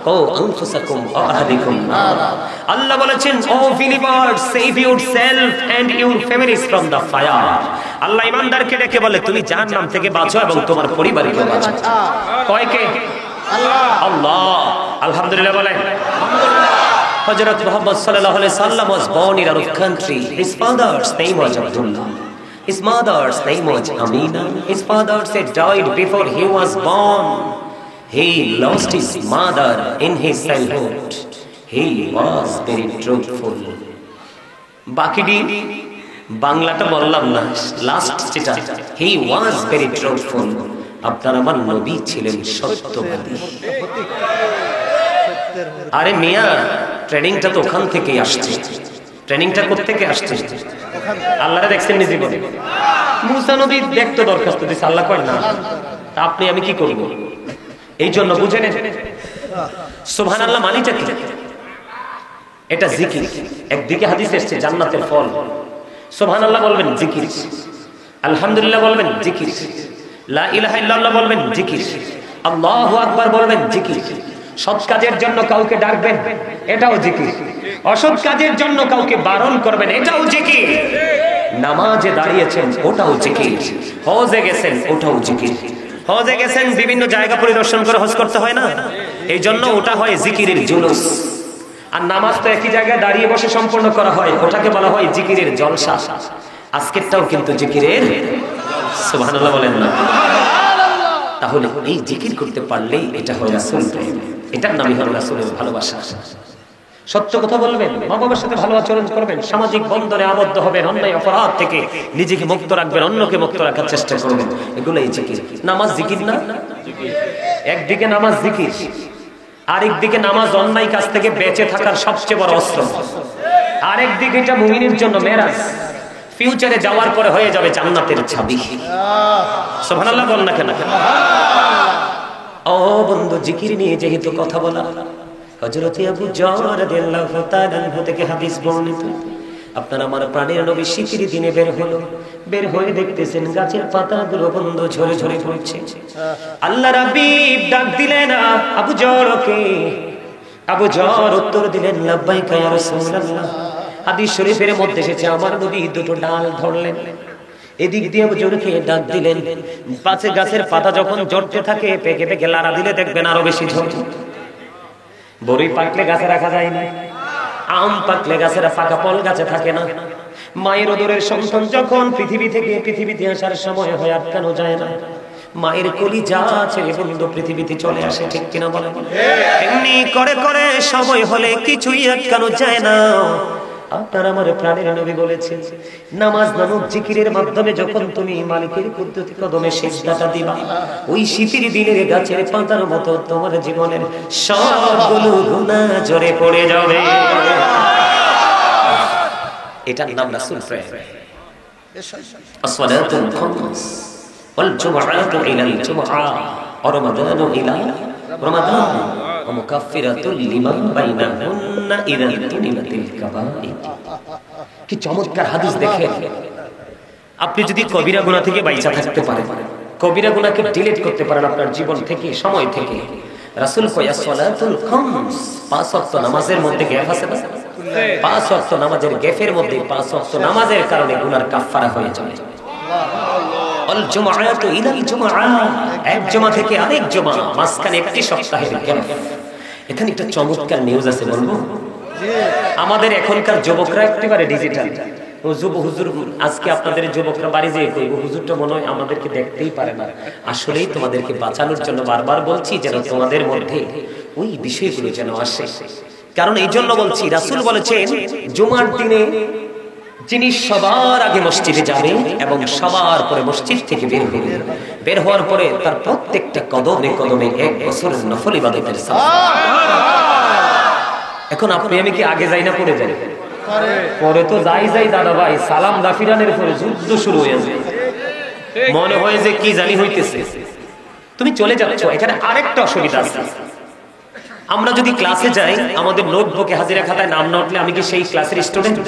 কু আনফুসাকুম ওয়া আহলিকুম নারা। আল্লাহ বলেছেন, O believers, save yourself and your families from the fire. Allah ঈমানদারকে ডেকে বলে, তুমি জাহান্নাম থেকে বাঁচো এবং তোমার পরিবারকে বাঁচাও। কয় কে? আল্লাহ। আল্লাহ। আলহামদুলিল্লাহ বলেন আলহামদুলিল্লাহ। হযরত মুহাম্মদ সাল্লাল্লাহু আলাইহি সাল্লাম was born in Arab country. His father's name was Abdullah. His mother's name was Amina. His father said died before he was born. He lost his mother in his childhood. He was very truthful. বাকিটি বাংলাটা বললাম না, last যেটা, he was very truthful. আপনার আমার নবী ছিলেন সত্যবাদী। আরে মিয়া, ট্রেনিংটা তো ওখান থেকেই আসছে। ট্রেনিংটা কোত্থেকে আসছে? আল্লাহরে দেখছেন নিজে বলে। মুসা নবী দেখতে দরখাস্ত দিয়েছে, আল্লাহ কয় না। তা আপনি আমি কি করব? এই জন্য বুঝে নেন সুবহানাল্লাহ মানিটা কি? এটা জিকির। একদিকে হাদিস এসেছে জান্নাতের ফল, সুবহানাল্লাহ বলবেন জিকির, আলহামদুলিল্লাহ বলবেন জিকির, লা ইলাহা ইল্লাল্লাহ বলবেন জিকির, আল্লাহু আকবার বলবেন জিকির। সৎ কাজের জন্য কাউকে ডাকবেন, এটাও জিকির। অসৎ কাজের জন্য কাউকে বারণ করবেন, এটাও জিকির। নামাজে দাঁড়িয়েছেন, ওটাও জিকির। হজে গেছেন, ওটাও জিকির। হজে গেছেন, বিভিন্ন জায়গা পরিদর্শন করে হজ করতে হয় না? এই জন্য ওটা হয় জিকিরের জুলুস। আর নামাজ তো একই জায়গায় দাঁড়িয়ে বসে সম্পন্ন করা হয়, ওটাকে বলা হয় জিকিরের জলসা। আজকেরটাও কিন্তু জিকিরের, সুবহানাল্লাহ বলেন না? তাহলে এই জিকির করতে পারলেই এটা হয় রাসূল প্রেম, এটার নামই হলো রাসূলের ভালোবাসা। সত্য কথা বলবেন, মা বাবার সাথে ভালো আচরণ করবেন, সামাজিক বন্ধনে আবদ্ধ হবেন, অন্যায় অপরাধ থেকে নিজেকে মুক্ত রাখবেন, অন্যকে মুক্ত রাখার চেষ্টা করবেন, এগুলোই জিকির। নামাজ জিকির না? একদিকে নামাজ জিকির, আরেকদিকে নামাজ অন্যায় কাজ থেকে বেঁচে থাকার সবচেয়ে বড় অস্ত্র। আরেকদিকে এটা মুমিনের জন্য মেরাজ, ফিউচারে যাওয়ার পরে হয়ে যাবে জান্নাতের চাবি। সুবহানাল্লাহ বল না কেন? ও বন্ধু, জিকির নিয়ে যেহেতু কথা বলা, হযরত আবু যর রাদিয়াল্লাহু তাআলা আনহু থেকে হাদিস বর্ণিত, আপনার আমার প্রাণের নবী শীতের দিনে বের হলো, বের হয়ে দেখতেছেন গাছের পাতাগুলো বন্ধ ঝরে ঝরে পড়ছে। আল্লাহর হাবিব ডাক দিলেন আবু যরকে। আবু যর উত্তর দিলেন লাব্বাইকা ইয়া রাসূলুল্লাহ। হাদিস শরীফের মধ্যে এসেছে আমার নবী দুটো ডাল ধরলেন, এদিক দিয়ে আবু যরকে ডাক দিলেন। পাশে গাছের পাতা যখন ঝরতে থাকে, পেকে পেকে লাড়া দিলে দেখবেন আরো বেশি ঝরছে। বড়ই পাকলে গাছে রাখা যায় না, আম পাকলে গাছের পাকা ফল গাছে থাকে না। মায়ের ওদরের সন্তান যখন পৃথিবী থেকে পৃথিবীতে আসার সময় হয়, আটকানো যায় না। মায়ের কলিজা ছেড়ে বন্ধু পৃথিবীতে চলে আসে, ঠিক কিনা বলেন? এমনি করে করে সময় হলে কিছুই আটকানো যায় না। আপনার আমার প্রাণের নবী বলেছেন, নামাজ নামক জিকিরের মাধ্যমে যখন তুমি মালিকের কুদরতি কদমে সিজদাটা দিবা, ওই শীতের দিনের গাছের পাতার মতো তোমার জীবনের সবগুলো গুনাহ ঝরে পড়ে যাবে। এটার নাম রাসূল প্রেম। আসসালাতুল খামস ওয়াল জুমআতু ইলাল জুমআ ওয়া রমাদানু ইলা রমাদান ওয়া মুকাফফিরাতুল লিমা বাইনাহুন্না ইযা তুনিবাতিল কাবাইর। কি চমৎকার হাদিস দেখেন। আপনি যদি কবিরা গুনাহ থেকে বাইচা থাকতে পারেন, কবিরা গুনাহকে ডিলিট করতে পারেন আপনার জীবন থেকে, সময় থেকে, রাসূল কয় সালাতুল খামস, পাঁচ ওয়াক্ত নামাজের মধ্যে গ্যাপ আছে না? পাঁচ ওয়াক্ত নামাজের গ্যাপের মধ্যে পাঁচ ওয়াক্ত নামাজের কারণে গুনার কাফারা হয়ে যায়। আল জুমআতু ইলাল জুমআ, এক জুমা থেকে আরেক জুমা, মাঝখানে একটি সপ্তাহের গ্যাপ। এখানে একটা চমৎকার নিউজ আছে, বলবো? আমাদের এখনকার যুবকরা একেবারে ডিজিটাল। হুজুর আজকে আপনাদের যুবকরা বাড়ি যেয়ে কইব, হুজুরটা মনে হয় আমাদেরকে দেখতেই পারে না। আসলেই তোমাদেরকে বাঁচানোর জন্য বারবার বলছি যেন তোমাদের মধ্যে ওই বিষয়গুলো যেন আসে। কারণ এই জন্য বলছি, রাসূল বলেছেন জুমার দিনে যিনি সবার আগে মসজিদে যাবে এবং সবার পরে মসজিদ থেকে বের হবে, বের হওয়ার পরে তার প্রত্যেকটা কদমে কদমে 1 বছরের নফল ইবাদতের সওয়াব। এখন আপনি আমি কি আগে যাই না পরে যাই? পরে তো যাই দাদা ভাই, সালাম গাফিরানের পরে যুদ্ধ শুরু হয়ে যায়, মনে হয় যে কি জানি হইতেছে, তুমি চলে যাচ্ছ। এখানে আরেকটা অসুবিধা আছে, আমরা যদি ক্লাসে যাই, আমাদের নোটবুকে হাজিরা খাতায় নাম না উঠলে আমি কি সেই ক্লাসের স্টুডেন্ট?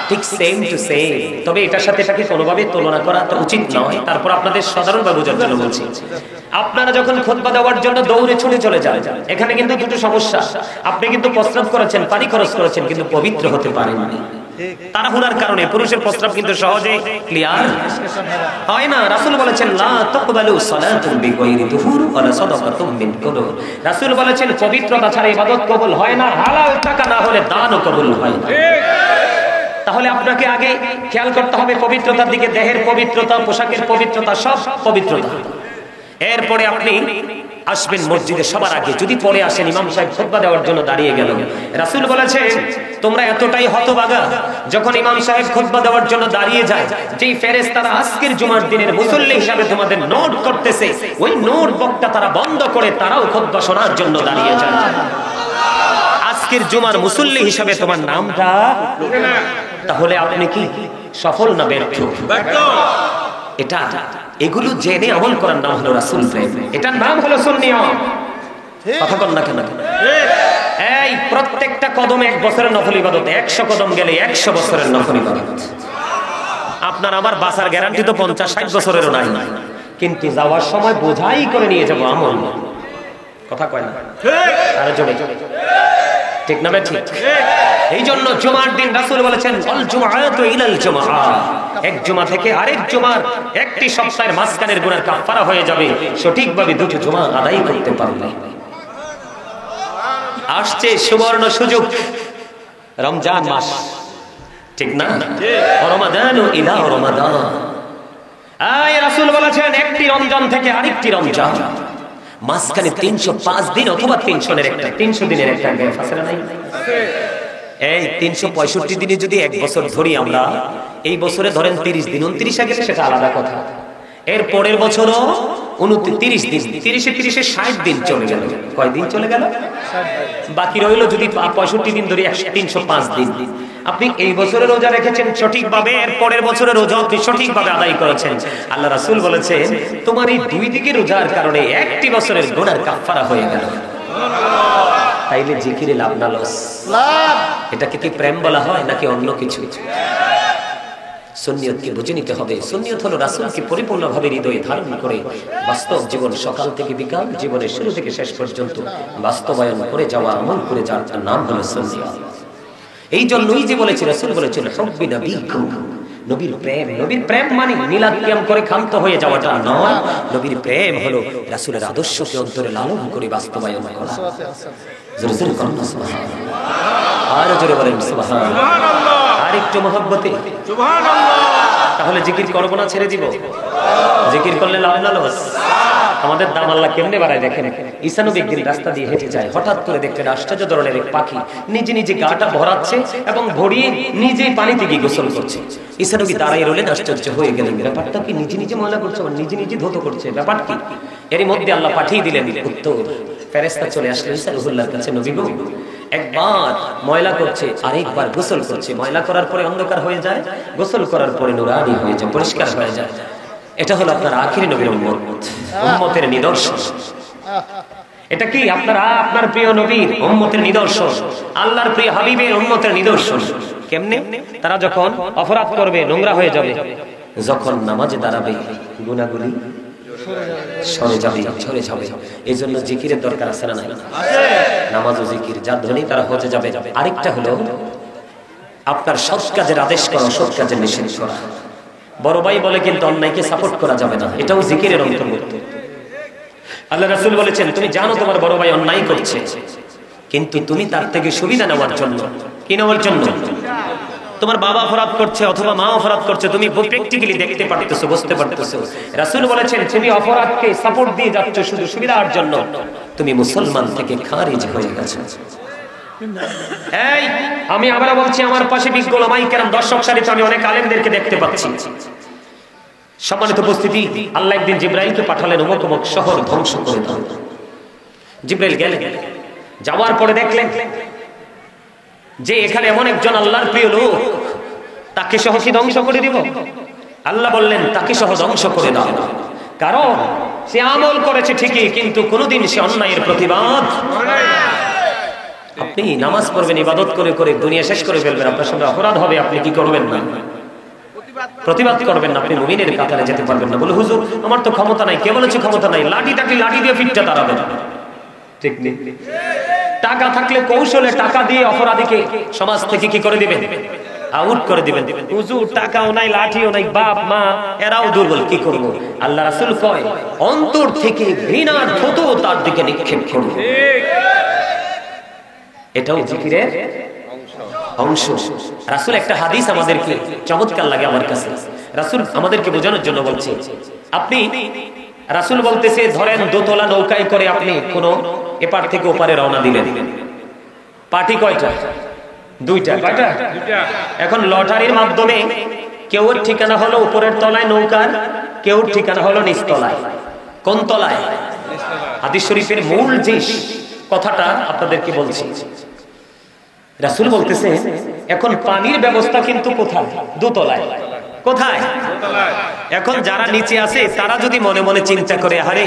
ঠিক সেম টু সেম। তবে এটার সাথে এটাকে কোনোভাবে তুলনা করা তো উচিত নয়। তারপর আপনাদের সাধারণভাবে বোঝার জন্য বলছি, আপনারা যখন খুতবা দেওয়ার জন্য দৌড়ে ছুটে চলে যান, এখানে কিন্তু দুটো সমস্যা। আপনি কিন্তু প্রস্রাব করেছেন, পানি খরচ করেছেন, কিন্তু পবিত্র হতে পারেননি। তাড়াহুড়ার কারণে পুরুষের প্রস্রাব কিন্তু সহজে ক্লিয়ার হয় না। রাসূল বলেছেন লা তাকবালু সালাতুন বিগাইরি তুহুর ওয়ালা সাদাকাতুম মিন কুলুব। রাসূল বলেছেন পবিত্রতা ছাড়া ইবাদত কবুল হয় না, হালাল টাকা না হলে দানও কবুল হয় না। তাহলে আপনাকে আগে খেয়াল করতে হবে পবিত্রতার দিকে, দেহের পবিত্রতা, পোশাকের পবিত্রতা, সব পবিত্রতা। এরপরে আপনি আসবেন মসজিদে সবার আগে। যদি পরে আসেন, ইমাম সাহেব খুতবা দেওয়ার জন্য দাঁড়িয়ে গেল, রাসূল বলেছেন তোমরা এতটাই হতভাগা, যখন ইমাম সাহেব খুতবা দেওয়ার জন্য দাঁড়িয়ে যায়, যেই ফেরেশতারা আজকের জুমার দিনের মুসল্লি হিসাবে তোমাদের নোট করতেছে, ওই নোট বক্তা তারা বন্ধ করে তারাও খুতবা শোনার জন্য দাঁড়িয়ে যায়। আজকের জুমার মুসল্লি হিসাবে তোমার নামটা, তাহলে আপনি কি সফল না ব্যর্থ? এটা এগুলো জেনে আমল করার নাম হলো রাসূল প্রেম, এটার নাম হলো সুন্নিয়ত। কথা বল না কেন? এই প্রত্যেকটা কদমে 1 বছরের নফল ইবাদত, 100 কদম গেলে 100 বছরের নফল ইবাদত। আপনার আমার বাঁচার গ্যারান্টি তো 50-60 বছরেরও নাই, কিন্তু যাওয়ার সময় বোঝাই করে নিয়ে যাবো আমল। কথা কয় না? আরে জোরে ঠিক না ঠিক? এই জন্য জুমার দিন রাসূল বলেছেন আল জুমআতু ইলাল জুমআ, এক জুমা থেকে আরেক জুমার একটি সপ্তাহের মাঝখানের গুনাহ কাফারা হয়ে যাবে সঠিকভাবে দুটো জুমা আদায় করতে পারলে। আসছে সুবর্ণ সুযোগ, রমজান মাস, ঠিক না? রমাদানু ইলা রমাদান, আয় রাসূল বলেছেন একটি রমজান থেকে আরেকটি রমজান মাঝখানে 305 দিন অথবা 300 দিনের একটা গ্যাপ আছে না? নাই? এই 365 দিনে যদি 1 বছর ধরি আমরা, এই বছরে ধরেন 30 দিন, 29 গেলে সেটা আলাদা কথা। এর পরের বছরও 29 দিন, 30-এ 60 দিন চলে গেল। কয় দিন চলে গেল? বাকি রইল যদি 65 দিন ধরি 305 দিন। আপনি এই বছরে রোজা রেখেছেন সঠিকভাবে, এর পরের বছরে রোজা আপনি সঠিকভাবে আদায় করেছেন। আল্লাহ রাসূল বলেছেন তোমার এই দুই দিকে রোজার কারণে একটি বছরের গুনার কাফারা হয়ে গেল। তাইলে জিকিরে লাভ না লস? এটাকে কি প্রেম বলা হয় নাকি অন্য কিছু? সুন্নিয়তকে বুঝে নিতে হবে। সুন্নিয়ত হলো রাসূলকে পরিপূর্ণভাবে হৃদয়ে ধারণ করে বাস্তব জীবন, সকাল থেকে বিকাল, জীবনের শুরু থেকে শেষ পর্যন্ত বাস্তবায়ন করে যাওয়া, আমল করে যাওয়ার নাম হলো সুন্নিয়ত। এই জন্যই যে বলেছে রাসূল বলেছেন হুব্বি নবীকুম, নবীর প্রেম। নবীর প্রেম মানে মিলাদ কিয়াম করে ক্ষান্ত হয়ে যাওয়াটা নয়। নবীর প্রেম হলো রাসূলের আদর্শকে অন্তরে লালন করে বাস্তবায়ন করা। জোরে জোরে বলুন সুবহানাল্লাহ, আর জোরে বলেন সুবহানাল্লাহ। আর একটু মহব্বতে সুবহানাল্লাহ। তাহলে জিকির করব না ছেড়ে দিব? জিকির করলে লাভ না লস? আমাদের দাম আল্লাহ কেমনে বাড়ায় দেখেন। ঈসা নবী একদিন রাস্তা দিয়ে হেঁটে যায়, হঠাৎ করে দেখলেন আশ্চর্য ধরনের এক পাখি নিজে নিজে গাটা ভরাচ্ছে এবং ভরিয়ে নিজেই পানিতে গিয়ে গোসল করছে। ঈসা নবী দাঁড়াই রইলেন, আশ্চর্য হয়ে গেলেন, ব্যাপারটা কি? নিজে নিজে ময়লা করছে, নিজে নিজে ধৌত করছে, ব্যাপার কি? এর মধ্যে আল্লাহ পাঠিয়ে দিলেন উত্তর, ফেরেশতা চলে আসলেন ঈসা রাসূলুল্লাহর কাছে, নবী গো একবার ময়লা করছে, আরেকবার গোসল করছে। ময়লা করার পরে অন্ধকার হয়ে যায়, গোসল করার পরে নুরানি হয়ে যায়, পরিষ্কার হয়ে যায়। এটা হলো আপনার আখিরি নবীর উম্মত, উম্মতের নিদর্শন। এটা কি আপনার প্রিয় নবীর উম্মতের নিদর্শন, আল্লাহর প্রিয় হাবিবের উম্মতের নিদর্শন। কেমনে? তারা যখন অপরাধ করবে, নোংরা হয়ে যাবে, যখন নামাজে দাঁড়াবে গুনাহগুলি সরে যাবে, ঝরে যাবে। এই জন্য জিকিরের দরকার আছে না নাই? নামাজ ও জিকির যার ধ্বনি তারা হয়ে যাবে। আরেকটা হলো আপনার সৎ কাজের আদেশ করা, সৎ কাজের নিষেধ করা। বড় ভাই বলে কিন্তু অন্যায়কে সাপোর্ট করা যাবে না, এটাও জিকিরের অন্তর্ভুক্ত। আল্লাহ রাসূল বলেছেন তুমি জানো তোমার বড় ভাই অন্যায় করছে, কিন্তু তুমি তার থেকে সুবিধা নেওয়ার জন্য, কি নেওয়ার জন্য? তোমার বাবা অপরাধ করছে অথবা মা অপরাধ করছে, তুমি প্র্যাকটিক্যালি দেখতে পারতেছো, বুঝতে পারতেছো। রাসূল বলেছেন তুমি অপরাধকে সাপোর্ট দিয়ে যাচ্ছ শুধু সুবিধার জন্য, তুমি মুসলমান থেকে খারিজ হয়ে গেছো। এই আমি আবার বলছি, আমার পাশে বিজ্ঞ ওলামায়ে কেরাম, দর্শক সারিতে আমি অনেক আলেমদেরকে দেখতে পাচ্ছি। সম্মানিত উপস্থিতি, আল্লাহ একদিন জিবরাইলকে পাঠালেন অমুক অমুক শহর ধ্বংস করে দাও। জিবরাইল গেলেন, যাওয়ার পরে দেখলেন যে এখানে এমন একজন আল্লাহর প্রিয় লোক, তাকে সহ কি ধ্বংস করে দিব? আল্লাহ বললেন তাকে সহ ধ্বংস করে দাও, কারণ সে আমল করেছে ঠিকই, কিন্তু কোনোদিন সে অন্যায়ের প্রতিবাদ। আপনি নামাজ পড়বেন, ইবাদত করে করে দুনিয়া শেষ করে ফেলবেন, আপনার সঙ্গে অপরাধ হবে, আপনি কি করবেন না? প্রতিবাদ করবেন না, আপনি মুমিনের কাতারে যেতে পারবেন না। বলে হুজুর আমার তো ক্ষমতা নাই। কে বলেছে ক্ষমতা নাই? লাঠি থাকলে লাঠি দিয়ে পিঠটা দাঁড়াবেন, ঠিক নেই? টাকা থাকলে কৌশলে টাকা দিয়ে অপরাধীকে সমাজ থেকে কি করে দিবেন? আউট করে দিবেন। হুজুর টাকাও নাই, লাঠিও নাই, বাপ মা এরাও দুর্বল, কি করব? আল্লাহ রাসূল কয় অন্তর থেকে ঘৃণার থুতু তার দিকে নিক্ষেপ করুন। এটাও জিকিরের অংশ। রাসূল একটা হাদিস আমাদেরকে চমৎকার লাগে আমার কাছে। রাসূল আমাদেরকে বোঝানোর জন্য বলছে, আপনি রাসূল বলতেছে ধরেন দোতলা নৌকায় করে আপনি কোন এপার থেকে ওপারে রওনা দিলেন। পাটি কয়টা? দুইটা, কয়টা? এখন লটারির মাধ্যমে কেউর ঠিকানা হলো উপরের তলায় নৌকার, কেউর ঠিকানা হলো নিচ তলায়। কোন তলায়? হাদিস শরীফের মূল যে কথাটা আপনাদেরকে বলছি, রাসূল বলতেছে এখন পানির ব্যবস্থা কিন্তু কোথায়? দোতলায়। কোথায়? এখন যারা নিচে আছে তারা যদি মনে মনে চিন্তা করে, আরে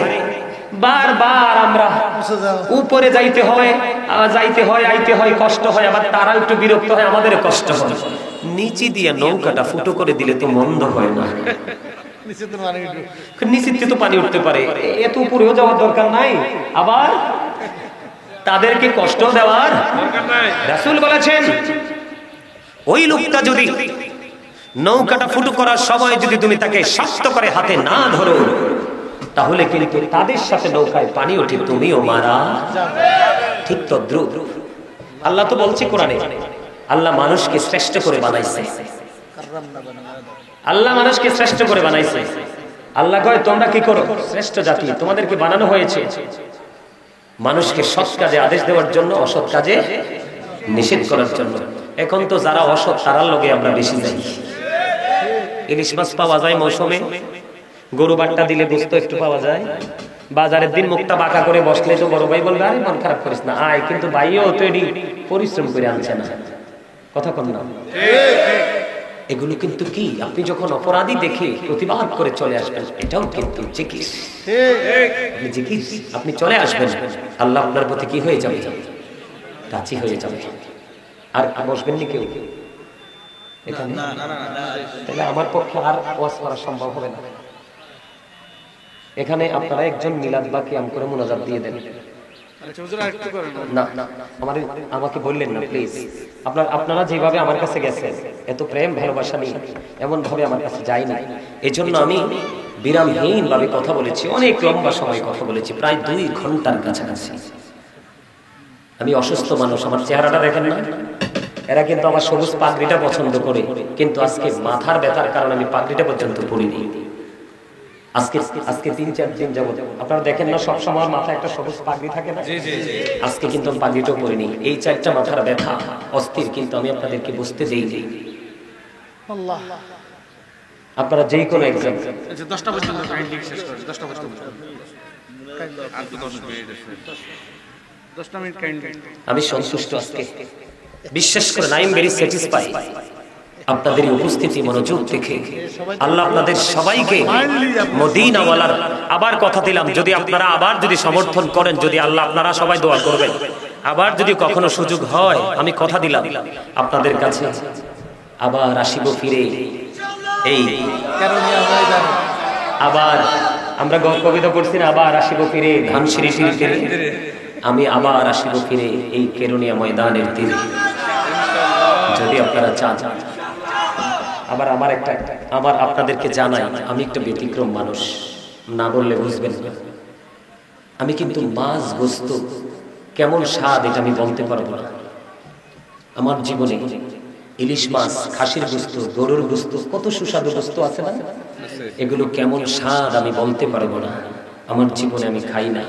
বারবার আমরা উপরে যাইতে হয় আইতে হয়, কষ্ট হয়, আবার তারা একটু বিরক্ত হয়, আমাদের কষ্ট হয়, নিচে দিয়ে নৌকাটা ফুটো করে দিলে তো মন্দ হয় না। নিচে তো পানি উঠতে পারে, এত উপরেও যাওয়ার দরকার নাই, আবার তাদেরকে কষ্ট দেওয়ার দরকার নাই। রাসূল বলেছেন ওই লোকটা যদি নৌকাটা ফুটো করার সময় যদি তুমি তাকে শক্ত করে হাতে না ধরো, তাহলে কিন্তু তাদের সাথে নৌকায় পানি ওঠে, তুমিও মারা ঠিক তদ্রুপ। আল্লাহ তো বলছে কোরআনে, আল্লাহ মানুষকে শ্রেষ্ঠ করে বানাইছে, আল্লাহ মানুষকে শ্রেষ্ঠ করে বানাইছে। আল্লাহ কয় তোমরা কি করো? শ্রেষ্ঠ জাতি, তোমাদেরকে বানানো হয়েছে মানুষকে সৎ কাজে আদেশ দেওয়ার জন্য, অসৎ কাজে নিষেধ করার জন্য। এখন তো যারা অসৎ তারার লগে আমরা বেশি যাই। ইলিশ মাছ পাওয়া যায় মৌসুমে, গরু বাট্টা দিলে গোস্ত একটু পাওয়া যায়, বাজারের দিন মুখটা বাঁকা করে বসলে তো বড় ভাই বলবে আরে মন খারাপ করিস না আয়, কিন্তু ভাইও তো এটি পরিশ্রম করে আনছে না, কথা কন না? এগুলো কিন্তু কি, আপনি যখন অপরাধী দেখে প্রতিবাদ করে চলে আসবেন, এটাও কিন্তু জিকির। জিকির, আপনি চলে আসবেন, আল্লাহ আপনার প্রতি কি হয়ে যাবে? রাজি হয়ে যাবে। আর বসবেন নি কেউ এখানে? তাহলে আমার পক্ষে আর ওয়াজ করা সম্ভব হবে না। এখানে আপনারা একজন মিলাদ বা কিয়াম করে মুনাজাত দিয়ে দেন। না আমাকে বললেন না প্লিজ। আপনারা যেভাবে আমার কাছে গেছেন, এত প্রেম ভালোবাসা নিয়ে এমন ভাবে আমার কাছে যায়নি। এই জন্য আমি বিরামহীন ভাবে কথা বলেছি, অনেক লম্বা সময় কথা বলেছি, প্রায় 2 ঘন্টার কাছাকাছি। আমি অসুস্থ মানুষ, আমার চেহারাটা দেখেন না? এরা কিন্তু আমার সবুজ পাগড়িটা পছন্দ করে, কিন্তু আজকে মাথার ব্যথার কারণে আমি পাগড়িটা পর্যন্ত পরিনি। আজকে 3-4 দিন যাবত আপনারা দেখেন না, সবসময় মাথায় একটা সবুজ পাগড়ি থাকে না? আজকে কিন্তু আমি পাগড়িটাও পরিনি। এই 4টা মাথার ব্যথা অস্থির, কিন্তু আমি আপনাদেরকে বুঝতে দেই। আপনারা যেই কোনো এক্সাম 10টা পর্যন্ত শেষ করেন, 10টা পর্যন্ত আমি সন্তুষ্ট আজকে, বিশ্বাস করেন, আই এম ভেরি স্যাটিসফাইড। আপনাদের উপস্থিতি মনোযোগ দেখে আল্লাহ আপনাদের সবাইকে মদিনাওয়ালার, আবার কথা দিলাম, যদি আপনারা আবার যদি সমর্থন করেন, যদি আল্লাহ আপনারা সবাই দোয়া করবেন, আবার যদি কখনো সুযোগ হয়, আমি কথা দিলাম আপনাদের কাছে আবার আসিব ফিরে। এই আবার আমরা কবিতা পড়ছি না, আবার আসিব ফিরে ধানসিঁড়ি তীরে, আমি আবার আসিব ফিরে এই কেরুনিয়া ময়দানের তীরে। যদি আপনারা চান, আবার আমার আপনাদেরকে জানাই, আমি একটা ব্যতিক্রম মানুষ, না বললে বুঝবেন না। আমি কিন্তু মাছ গোস্ত কেমন স্বাদ এটা আমি বলতে পারবো না। আমার জীবনে ইলিশ মাছ, খাসির গোস্ত, গরুর গোস্ত, কত সুস্বাদু গোস্ত আছে না, এগুলো কেমন স্বাদ আমি বলতে পারবো না। আমার জীবনে আমি খাই না।